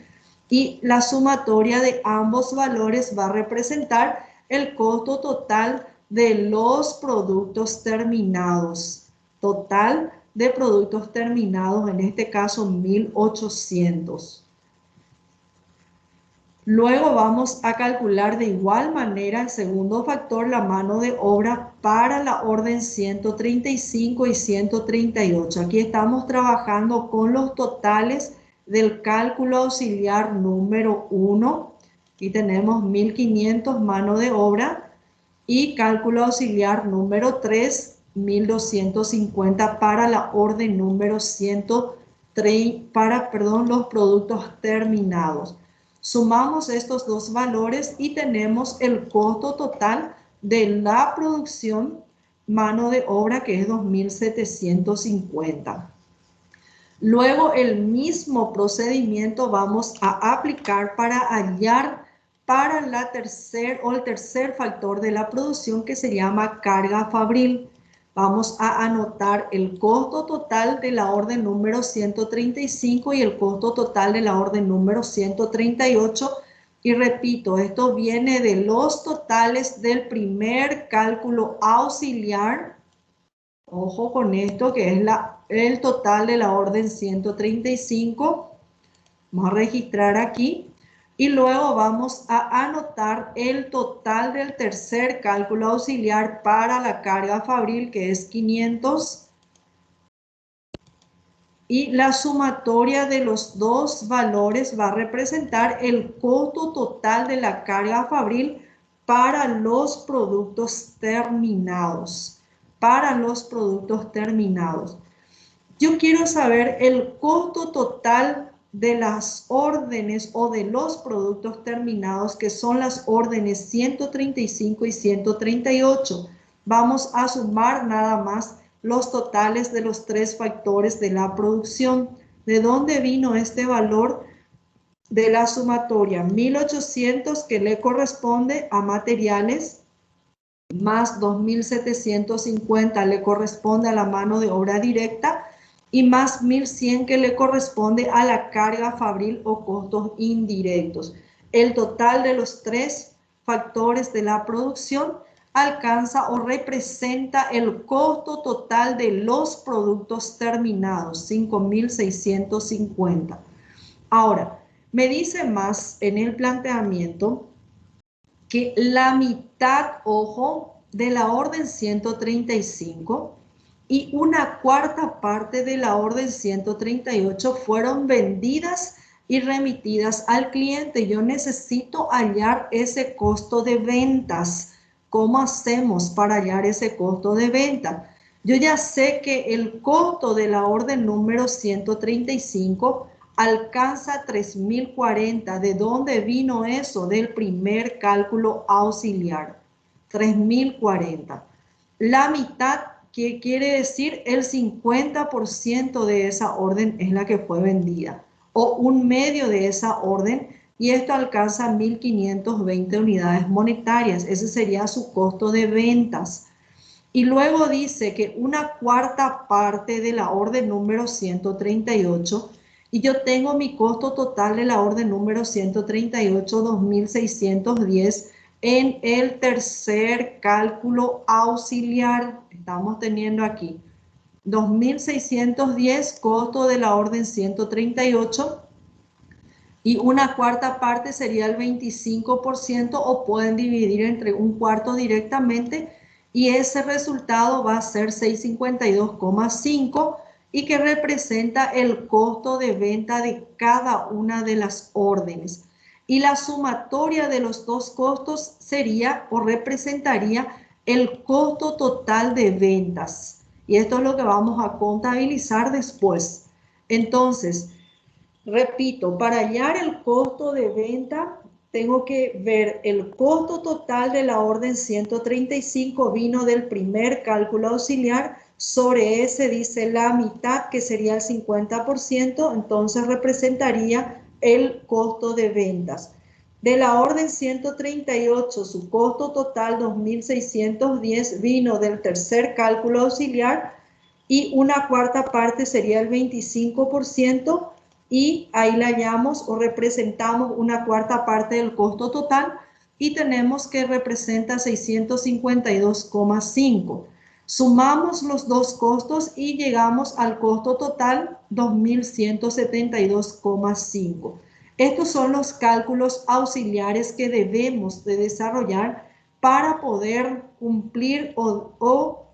Y la sumatoria de ambos valores va a representar el costo total de los productos terminados. Total de productos terminados, en este caso 1800. Luego vamos a calcular de igual manera el segundo factor, la mano de obra, para la orden 135 y 138. Aquí estamos trabajando con los totales del cálculo auxiliar número 1. Aquí tenemos 1500 mano de obra y cálculo auxiliar número 3, 1250 para la orden número 130, para los productos terminados. Sumamos estos dos valores y tenemos el costo total de la producción mano de obra, que es 2750. Luego el mismo procedimiento vamos a aplicar para hallar para el tercer factor de la producción, que se llama carga fabril. Vamos a anotar el costo total de la orden número 135 y el costo total de la orden número 138. Y repito, esto viene de los totales del primer cálculo auxiliar. Ojo con esto, que es el total de la orden 135. Vamos a registrar aquí. Y luego vamos a anotar el total del tercer cálculo auxiliar para la carga fabril, que es 500. Y la sumatoria de los dos valores va a representar el costo total de la carga fabril para los productos terminados. Para los productos terminados. Yo quiero saber el costo total de las órdenes o de los productos terminados, que son las órdenes 135 y 138. Vamos a sumar nada más los totales de los tres factores de la producción. ¿De dónde vino este valor de la sumatoria? 1800, que le corresponde a materiales, más 2750 le corresponde a la mano de obra directa, y más 1100 que le corresponde a la carga fabril o costos indirectos. El total de los tres factores de la producción alcanza o representa el costo total de los productos terminados, 5650. Ahora, me dice más en el planteamiento que la mitad, ojo, de la orden 135 y una cuarta parte de la orden 138 fueron vendidas y remitidas al cliente. Yo necesito hallar ese costo de ventas. ¿Cómo hacemos para hallar ese costo de venta? Yo ya sé que el costo de la orden número 135 alcanza 3040. ¿De dónde vino eso? Del primer cálculo auxiliar. 3040. La mitad, ¿qué quiere decir? El 50% de esa orden es la que fue vendida, o un medio de esa orden, y esto alcanza 1520 unidades monetarias. Ese sería su costo de ventas. Y luego dice que una cuarta parte de la orden número 138, y yo tengo mi costo total de la orden número 138, 2610, en el tercer cálculo auxiliar. Estamos teniendo aquí 2610, costo de la orden 138, y una cuarta parte sería el 25%, o pueden dividir entre un cuarto directamente, y ese resultado va a ser 652,5, y que representa el costo de venta de cada una de las órdenes. Y la sumatoria de los dos costos sería o representaría el costo total de ventas. Y esto es lo que vamos a contabilizar después. Entonces, repito, para hallar el costo de venta, tengo que ver el costo total de la orden 135, vino del primer cálculo auxiliar, Sobre ese dice la mitad, que sería el 50%, entonces representaría el costo de ventas. De la orden 138, su costo total 2.610 vino del tercer cálculo auxiliar y una cuarta parte sería el 25% y ahí la hallamos o representamos una cuarta parte del costo total y tenemos que representa 652,5. Sumamos los dos costos y llegamos al costo total 2.172,5. Estos son los cálculos auxiliares que debemos de desarrollar para poder cumplir o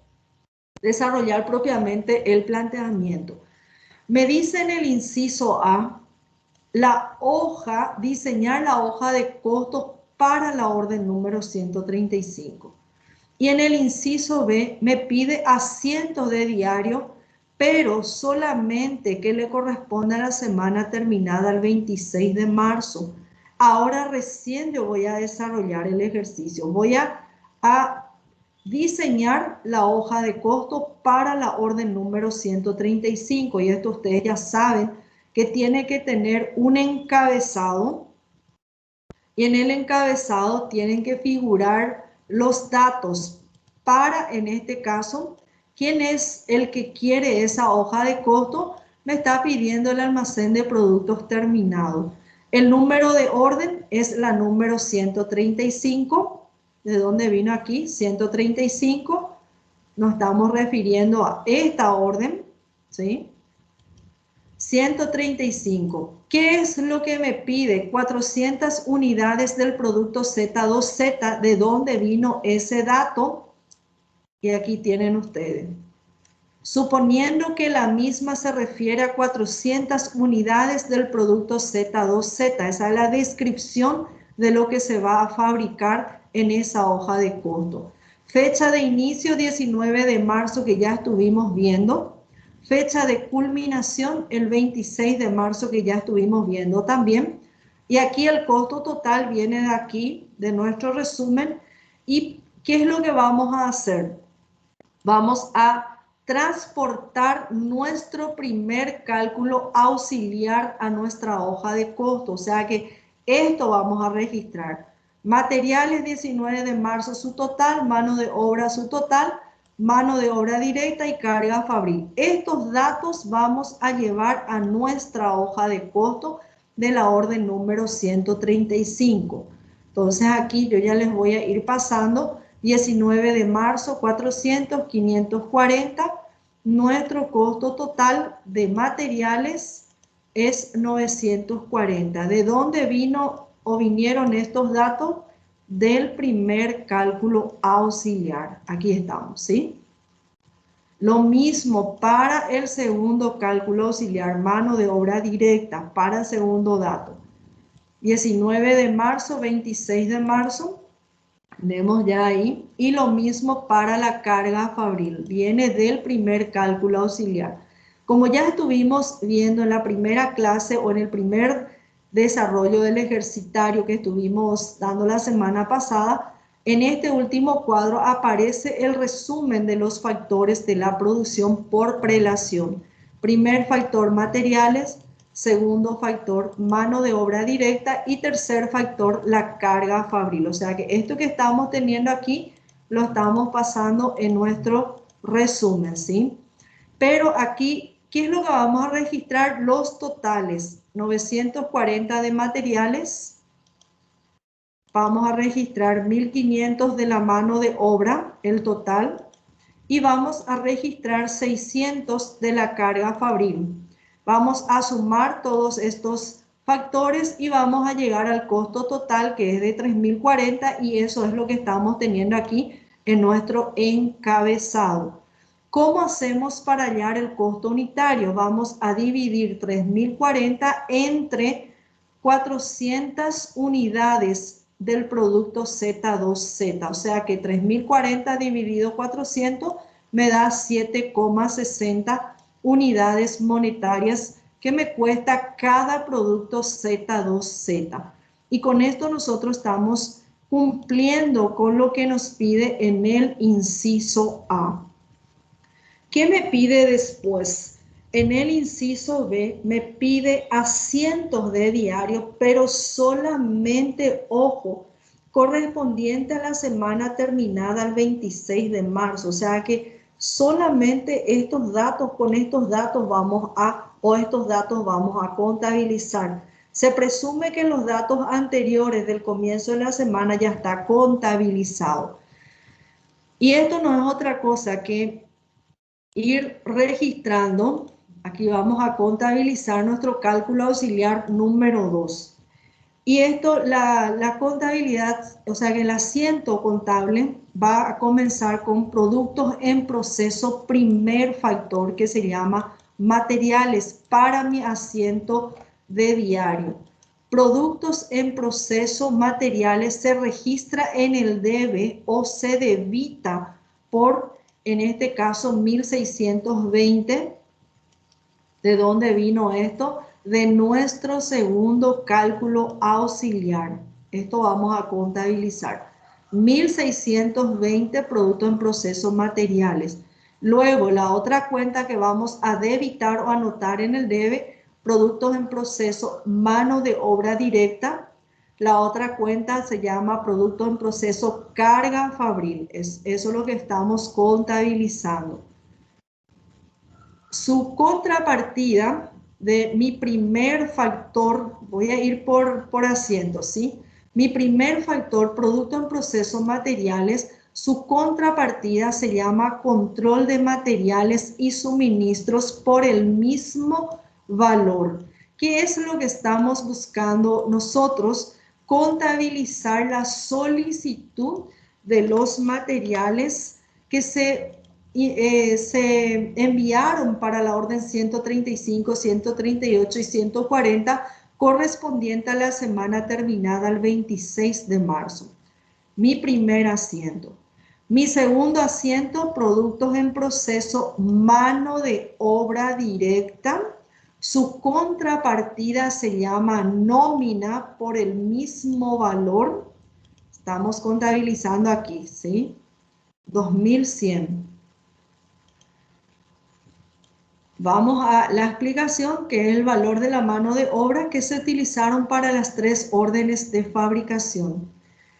desarrollar propiamente el planteamiento. Me dice en el inciso A, diseñar la hoja de costos para la orden número 135. Y en el inciso B me pide asientos de diario, pero solamente que le corresponda a la semana terminada el 26 de marzo. Ahora recién yo voy a desarrollar el ejercicio. Voy a diseñar la hoja de costo para la orden número 135. Y esto ustedes ya saben que tiene que tener un encabezado. Y en el encabezado tienen que figurar los datos para, en este caso, quién es el que quiere esa hoja de costo. Me está pidiendo el almacén de productos terminados. El número de orden es la número 135. ¿De dónde vino aquí? 135. Nos estamos refiriendo a esta orden, ¿sí? 135. ¿Qué es lo que me pide? 400 unidades del producto Z2Z. ¿De dónde vino ese dato? Y aquí tienen ustedes. Suponiendo que la misma se refiere a 400 unidades del producto Z2Z. Esa es la descripción de lo que se va a fabricar en esa hoja de costo. Fecha de inicio 19 de marzo que ya estuvimos viendo. Fecha de culminación el 26 de marzo que ya estuvimos viendo también. Y aquí el costo total viene de aquí, de nuestro resumen. ¿Y qué es lo que vamos a hacer? Vamos a transportar nuestro primer cálculo auxiliar a nuestra hoja de costo. O sea que esto vamos a registrar. Materiales 19 de marzo su total, mano de obra su total, mano de obra directa y carga fabril. Estos datos vamos a llevar a nuestra hoja de costo de la orden número 135. Entonces aquí yo ya les voy a ir pasando. 19 de marzo, 400, 540. Nuestro costo total de materiales es 940. ¿De dónde vino o vinieron estos datos? Del primer cálculo auxiliar. Aquí estamos, ¿sí? Lo mismo para el segundo cálculo auxiliar, mano de obra directa, para el segundo dato. 19 de marzo, 26 de marzo. Vemos ya ahí. Y lo mismo para la carga fabril. Viene del primer cálculo auxiliar. Como ya estuvimos viendo en la primera clase o en el primer desarrollo del ejercitario que estuvimos dando la semana pasada, en este último cuadro aparece el resumen de los factores de la producción por prelación. Primer factor, materiales. Segundo factor, mano de obra directa. Y tercer factor, la carga fabril. O sea que esto que estamos teniendo aquí lo estamos pasando en nuestro resumen, ¿sí? Pero aquí, ¿qué es lo que vamos a registrar? Los totales. 940 de materiales. Vamos a registrar 1500 de la mano de obra, el total. Y vamos a registrar 600 de la carga fabril. Vamos a sumar todos estos factores y vamos a llegar al costo total que es de 3040 y eso es lo que estamos teniendo aquí en nuestro encabezado. ¿Cómo hacemos para hallar el costo unitario? Vamos a dividir 3040 entre 400 unidades del producto Z2Z. O sea que 3040 dividido 400 me da 7,60 unidades monetarias que me cuesta cada producto Z2Z. Y con esto nosotros estamos cumpliendo con lo que nos pide en el inciso A. ¿Qué me pide después? En el inciso B me pide asientos de diario, pero solamente, ojo, correspondiente a la semana terminada el 26 de marzo. O sea que solamente estos datos, con estos datos vamos a contabilizar. Se presume que los datos anteriores del comienzo de la semana ya está contabilizado. Y esto no es otra cosa que ir registrando. Aquí vamos a contabilizar nuestro cálculo auxiliar número 2. Y esto, la contabilidad, o sea que el asiento contable va a comenzar con productos en proceso primer factor, que se llama materiales para mi asiento de diario. Productos en proceso materiales se registra en el debe o se debita por, en este caso, 1620. ¿De dónde vino esto? De nuestro segundo cálculo auxiliar. Esto vamos a contabilizar. 1620 productos en proceso materiales. Luego, la otra cuenta que vamos a debitar o anotar en el debe, productos en proceso mano de obra directa. La otra cuenta se llama productos en proceso carga fabril. Eso es lo que estamos contabilizando. Su contrapartida de mi primer factor, voy a ir por asiento, ¿sí? Mi primer factor, producto en proceso materiales, su contrapartida se llama control de materiales y suministros por el mismo valor. ¿Qué es lo que estamos buscando nosotros? Contabilizar la solicitud de los materiales que se enviaron para la orden 135, 138 y 140 correspondiente a la semana terminada el 26 de marzo. Mi primer asiento. Mi segundo asiento, productos en proceso mano de obra directa. Su contrapartida se llama nómina por el mismo valor. Estamos contabilizando aquí, ¿sí? 2100. Vamos a la explicación, que es el valor de la mano de obra que se utilizaron para las 3 órdenes de fabricación.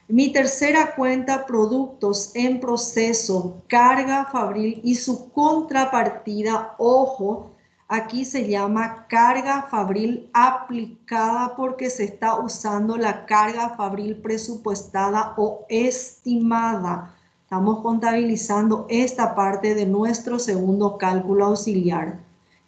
Mi tercera cuenta, productos en proceso, carga fabril y su contrapartida, ojo, aquí se llama carga fabril aplicada porque se está usando la carga fabril presupuestada o estimada. Estamos contabilizando esta parte de nuestro segundo cálculo auxiliar.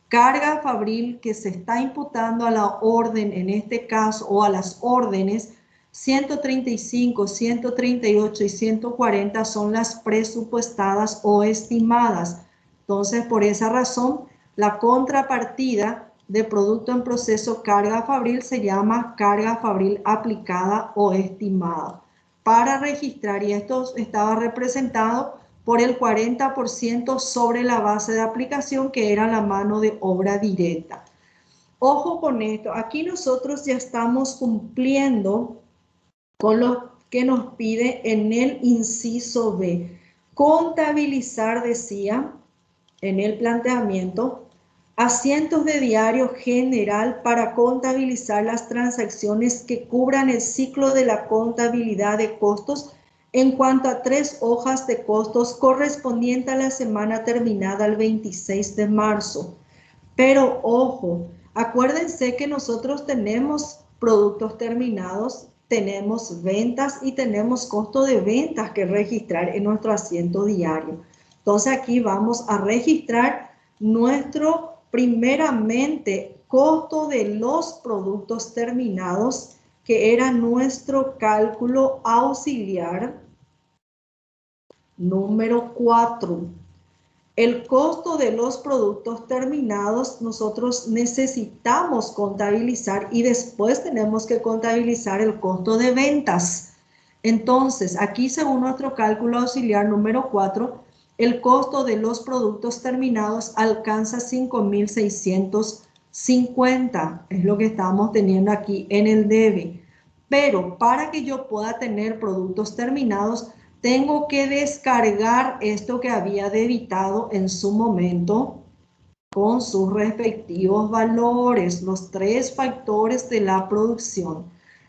Carga fabril que se está imputando a la orden, en este caso, o a las órdenes 135, 138 y 140 son las presupuestadas o estimadas. Entonces, por esa razón, la contrapartida de producto en proceso carga fabril se llama carga fabril aplicada o estimada. Para registrar, y esto estaba representado por el 40% sobre la base de aplicación, que era la mano de obra directa. Ojo con esto, aquí nosotros ya estamos cumpliendo con lo que nos pide en el inciso B. Contabilizar, decía en el planteamiento, asientos de diario general para contabilizar las transacciones que cubran el ciclo de la contabilidad de costos en cuanto a 3 hojas de costos correspondiente a la semana terminada el 26 de marzo. Pero ojo, acuérdense que nosotros tenemos productos terminados, tenemos ventas y tenemos costo de ventas que registrar en nuestro asiento diario. Entonces aquí vamos a registrar nuestro, primeramente, costo de los productos terminados, que era nuestro cálculo auxiliar número 4. El costo de los productos terminados nosotros necesitamos contabilizar y después tenemos que contabilizar el costo de ventas. Entonces, aquí según nuestro cálculo auxiliar número 4, el costo de los productos terminados alcanza 5.650. Es lo que estamos teniendo aquí en el debe. Pero para que yo pueda tener productos terminados, tengo que descargar esto que había debitado en su momento con sus respectivos valores, los 3 factores de la producción.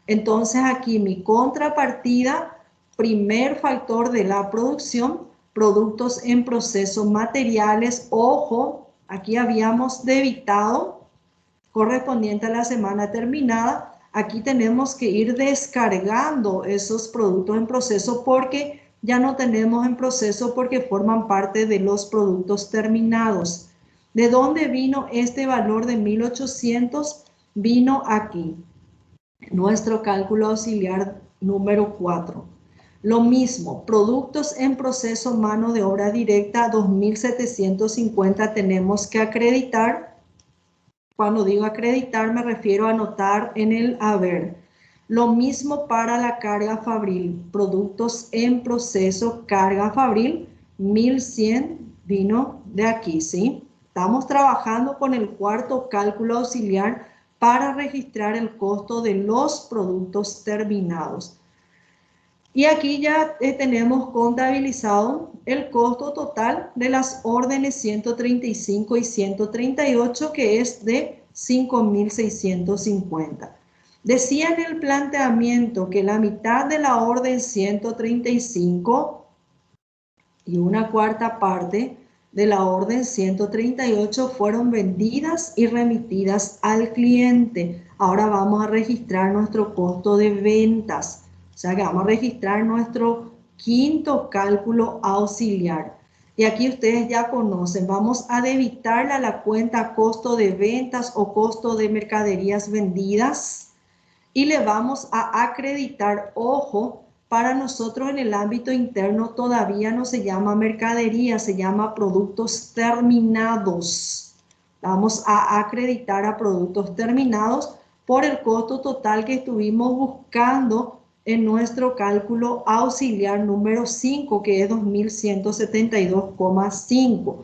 Entonces aquí mi contrapartida, primer factor de la producción, productos en proceso, materiales, ojo, aquí habíamos debitado correspondiente a la semana terminada. Aquí tenemos que ir descargando esos productos en proceso porque ya no tenemos en proceso porque forman parte de los productos terminados. ¿De dónde vino este valor de 1800? Vino aquí, nuestro cálculo auxiliar número 4. Lo mismo, productos en proceso, mano de obra directa, 2750 tenemos que acreditar. Cuando digo acreditar me refiero a anotar en el haber. Lo mismo para la carga fabril, productos en proceso, carga fabril, 1100 vino de aquí, ¿sí? Estamos trabajando con el cuarto cálculo auxiliar para registrar el costo de los productos terminados. Y aquí ya tenemos contabilizado el costo total de las órdenes 135 y 138, que es de 5.650. Decía en el planteamiento que la mitad de la orden 135 y una cuarta parte de la orden 138 fueron vendidas y remitidas al cliente. Ahora vamos a registrar nuestro costo de ventas. O sea que vamos a registrar nuestro quinto cálculo auxiliar. Y aquí ustedes ya conocen, vamos a debitarle a la cuenta costo de ventas o costo de mercaderías vendidas y le vamos a acreditar, ojo, para nosotros en el ámbito interno todavía no se llama mercadería, se llama productos terminados. Vamos a acreditar a productos terminados por el costo total que estuvimos buscando en nuestro cálculo auxiliar número 5, que es 2.172,5.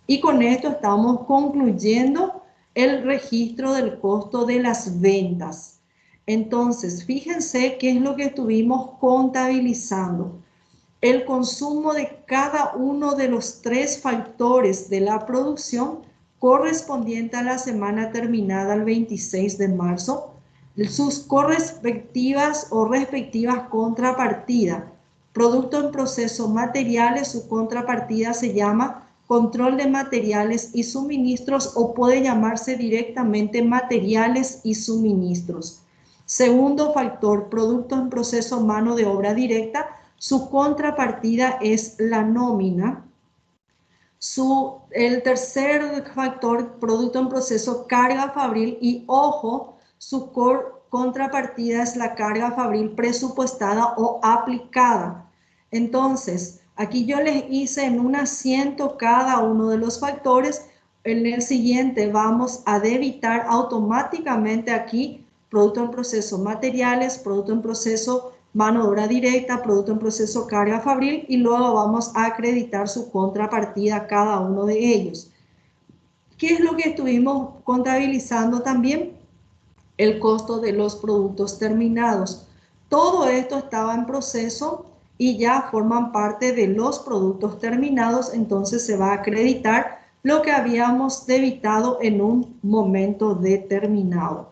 Y con esto estamos concluyendo el registro del costo de las ventas. Entonces, fíjense qué es lo que estuvimos contabilizando. El consumo de cada uno de los 3 factores de la producción correspondiente a la semana terminada el 26 de marzo, sus correspectivas o respectivas contrapartidas. Producto en proceso, materiales, su contrapartida se llama control de materiales y suministros o puede llamarse directamente materiales y suministros. Segundo factor, producto en proceso, mano de obra directa, su contrapartida es la nómina. El tercer factor, producto en proceso, carga fabril y ojo, su contrapartida es la carga fabril presupuestada o aplicada. Entonces, aquí yo les hice en un asiento cada uno de los factores. En el siguiente vamos a debitar automáticamente aquí producto en proceso materiales, producto en proceso mano de obra directa, producto en proceso carga fabril y luego vamos a acreditar su contrapartida a cada uno de ellos. ¿Qué es lo que estuvimos contabilizando también? El costo de los productos terminados. Todo esto estaba en proceso y ya forman parte de los productos terminados, entonces se va a acreditar lo que habíamos debitado en un momento determinado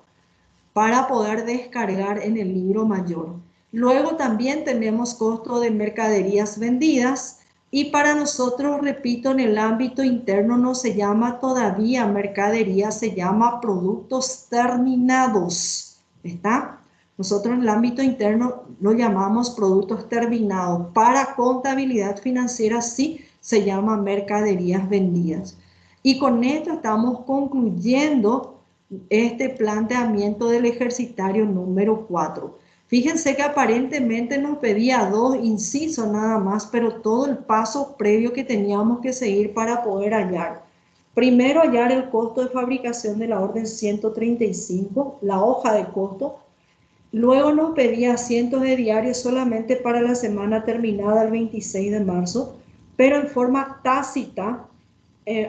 para poder descargar en el libro mayor. Luego también tenemos costo de mercaderías vendidas y para nosotros, repito, en el ámbito interno no se llama todavía mercadería, se llama productos terminados. ¿Está? Nosotros en el ámbito interno lo llamamos productos terminados. Para contabilidad financiera sí se llama mercaderías vendidas. Y con esto estamos concluyendo este planteamiento del ejercitario número 4. Fíjense que aparentemente nos pedía 2 incisos nada más, pero todo el paso previo que teníamos que seguir para poder hallar. Primero hallar el costo de fabricación de la orden 135, la hoja de costo. Luego nos pedía cientos de diarios solamente para la semana terminada el 26 de marzo, pero en forma tácita.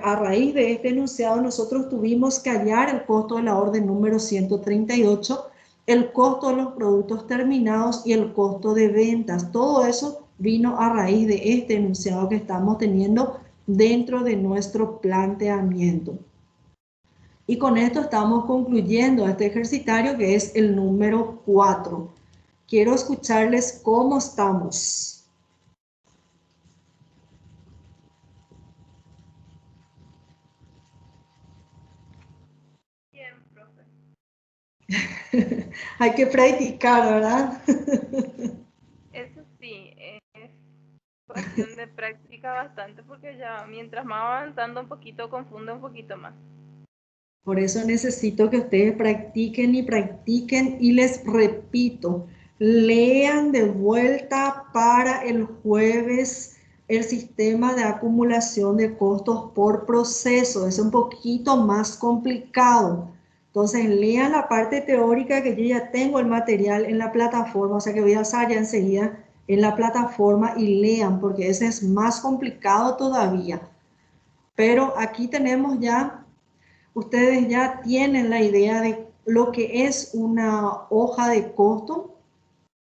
A raíz de este enunciado nosotros tuvimos que hallar el costo de la orden número 138, el costo de los productos terminados y el costo de ventas. Todo eso vino a raíz de este enunciado que estamos teniendo dentro de nuestro planteamiento. Y con esto estamos concluyendo este ejercitario que es el número 4. Quiero escucharles cómo estamos. Bien, profe. Hay que practicar, ¿verdad? Eso sí, es cuestión de práctica bastante porque ya mientras más avanzando un poquito confunde un poquito más. Por eso necesito que ustedes practiquen y practiquen y les repito, lean de vuelta para el jueves el sistema de acumulación de costos por proceso. Es un poquito más complicado. Entonces lean la parte teórica que yo ya tengo el material en la plataforma, o sea que voy a usar ya enseguida en la plataforma y lean porque ese es más complicado todavía. Pero aquí tenemos ya, ustedes ya tienen la idea de lo que es una hoja de costo.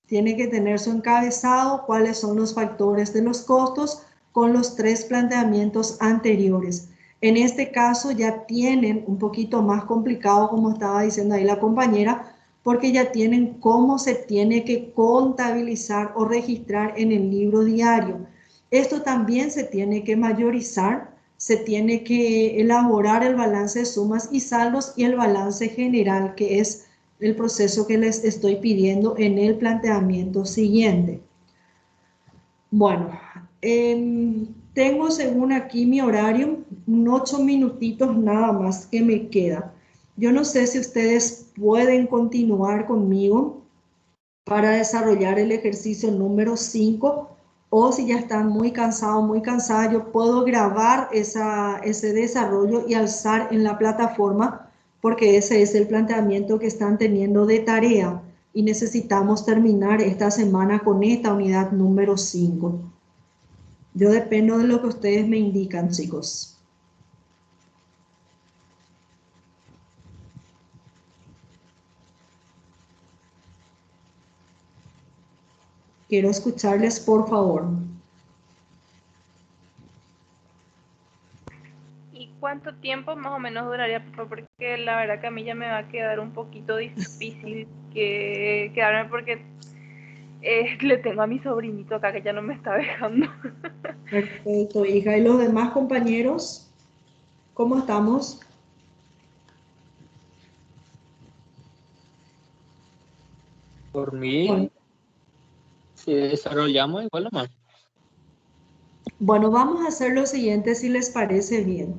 Tiene que tener su encabezado, cuáles son los factores de los costos con los 3 planteamientos anteriores. En este caso ya tienen un poquito más complicado, como estaba diciendo ahí la compañera, porque ya tienen cómo se tiene que contabilizar o registrar en el libro diario. Esto también se tiene que mayorizar, se tiene que elaborar el balance de sumas y saldos y el balance general, que es el proceso que les estoy pidiendo en el planteamiento siguiente. Bueno, tengo según aquí mi horario, 8 minutitos nada más que me queda. Yo no sé si ustedes pueden continuar conmigo para desarrollar el ejercicio número 5 o si ya están muy cansados, muy cansadas, yo puedo grabar ese desarrollo y alzar en la plataforma porque ese es el planteamiento que están teniendo de tarea y necesitamos terminar esta semana con esta unidad número 5. Yo dependo de lo que ustedes me indican, chicos. Quiero escucharles, por favor. ¿Y cuánto tiempo más o menos duraría, profe? Porque la verdad que a mí ya me va a quedar un poquito difícil que quedarme porque le tengo a mi sobrinito acá que ya no me está dejando. Perfecto, hija. ¿Y los demás compañeros? ¿Cómo estamos? Por Bueno, mí, si desarrollamos igual o más. bueno, vamos a hacer lo siguiente si les parece bien.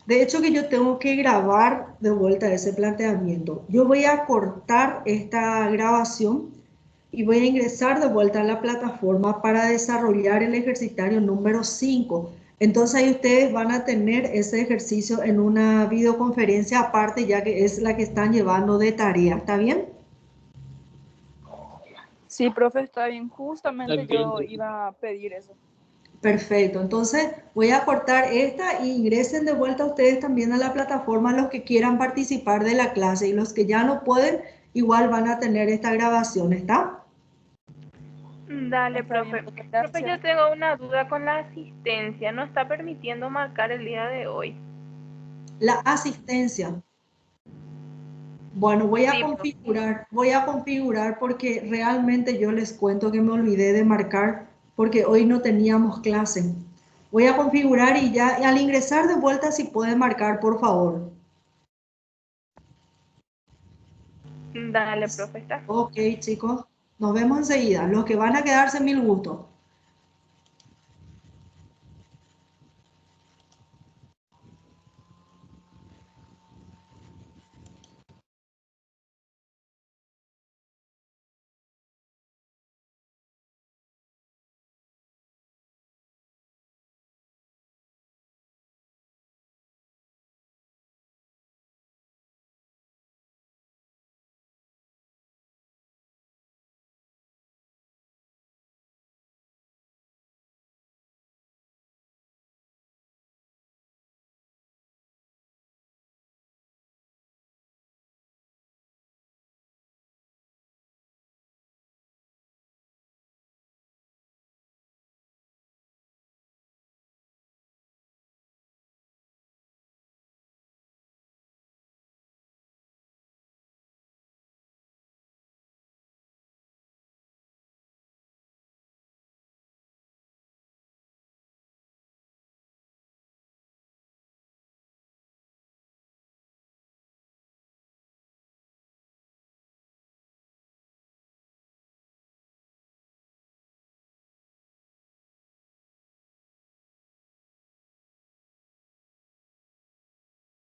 De hecho que yo tengo que grabar de vuelta ese planteamiento. Yo voy a cortar esta grabación y voy a ingresar de vuelta a la plataforma para desarrollar el ejercitario número 5. Entonces ahí ustedes van a tener ese ejercicio en una videoconferencia aparte, ya que es la que están llevando de tarea. ¿Está bien? Sí, profe, está bien. Está Justamente bien. yo iba a pedir eso. Perfecto, entonces voy a cortar esta y ingresen de vuelta ustedes también a la plataforma los que quieran participar de la clase y los que ya no pueden, igual van a tener esta grabación, ¿está? Dale, Está bien, profe. profe, Profe, gracias. yo tengo una duda con la asistencia. No está permitiendo marcar el día de hoy. La asistencia. Bueno, Sí, profe. voy a configurar porque realmente yo les cuento que me olvidé de marcar porque hoy no teníamos clase. Voy a configurar y ya al ingresar de vuelta si pueden marcar, por favor. Dale, profe, está. Ok, chicos, nos vemos enseguida. Los que van a quedarse, mil gusto.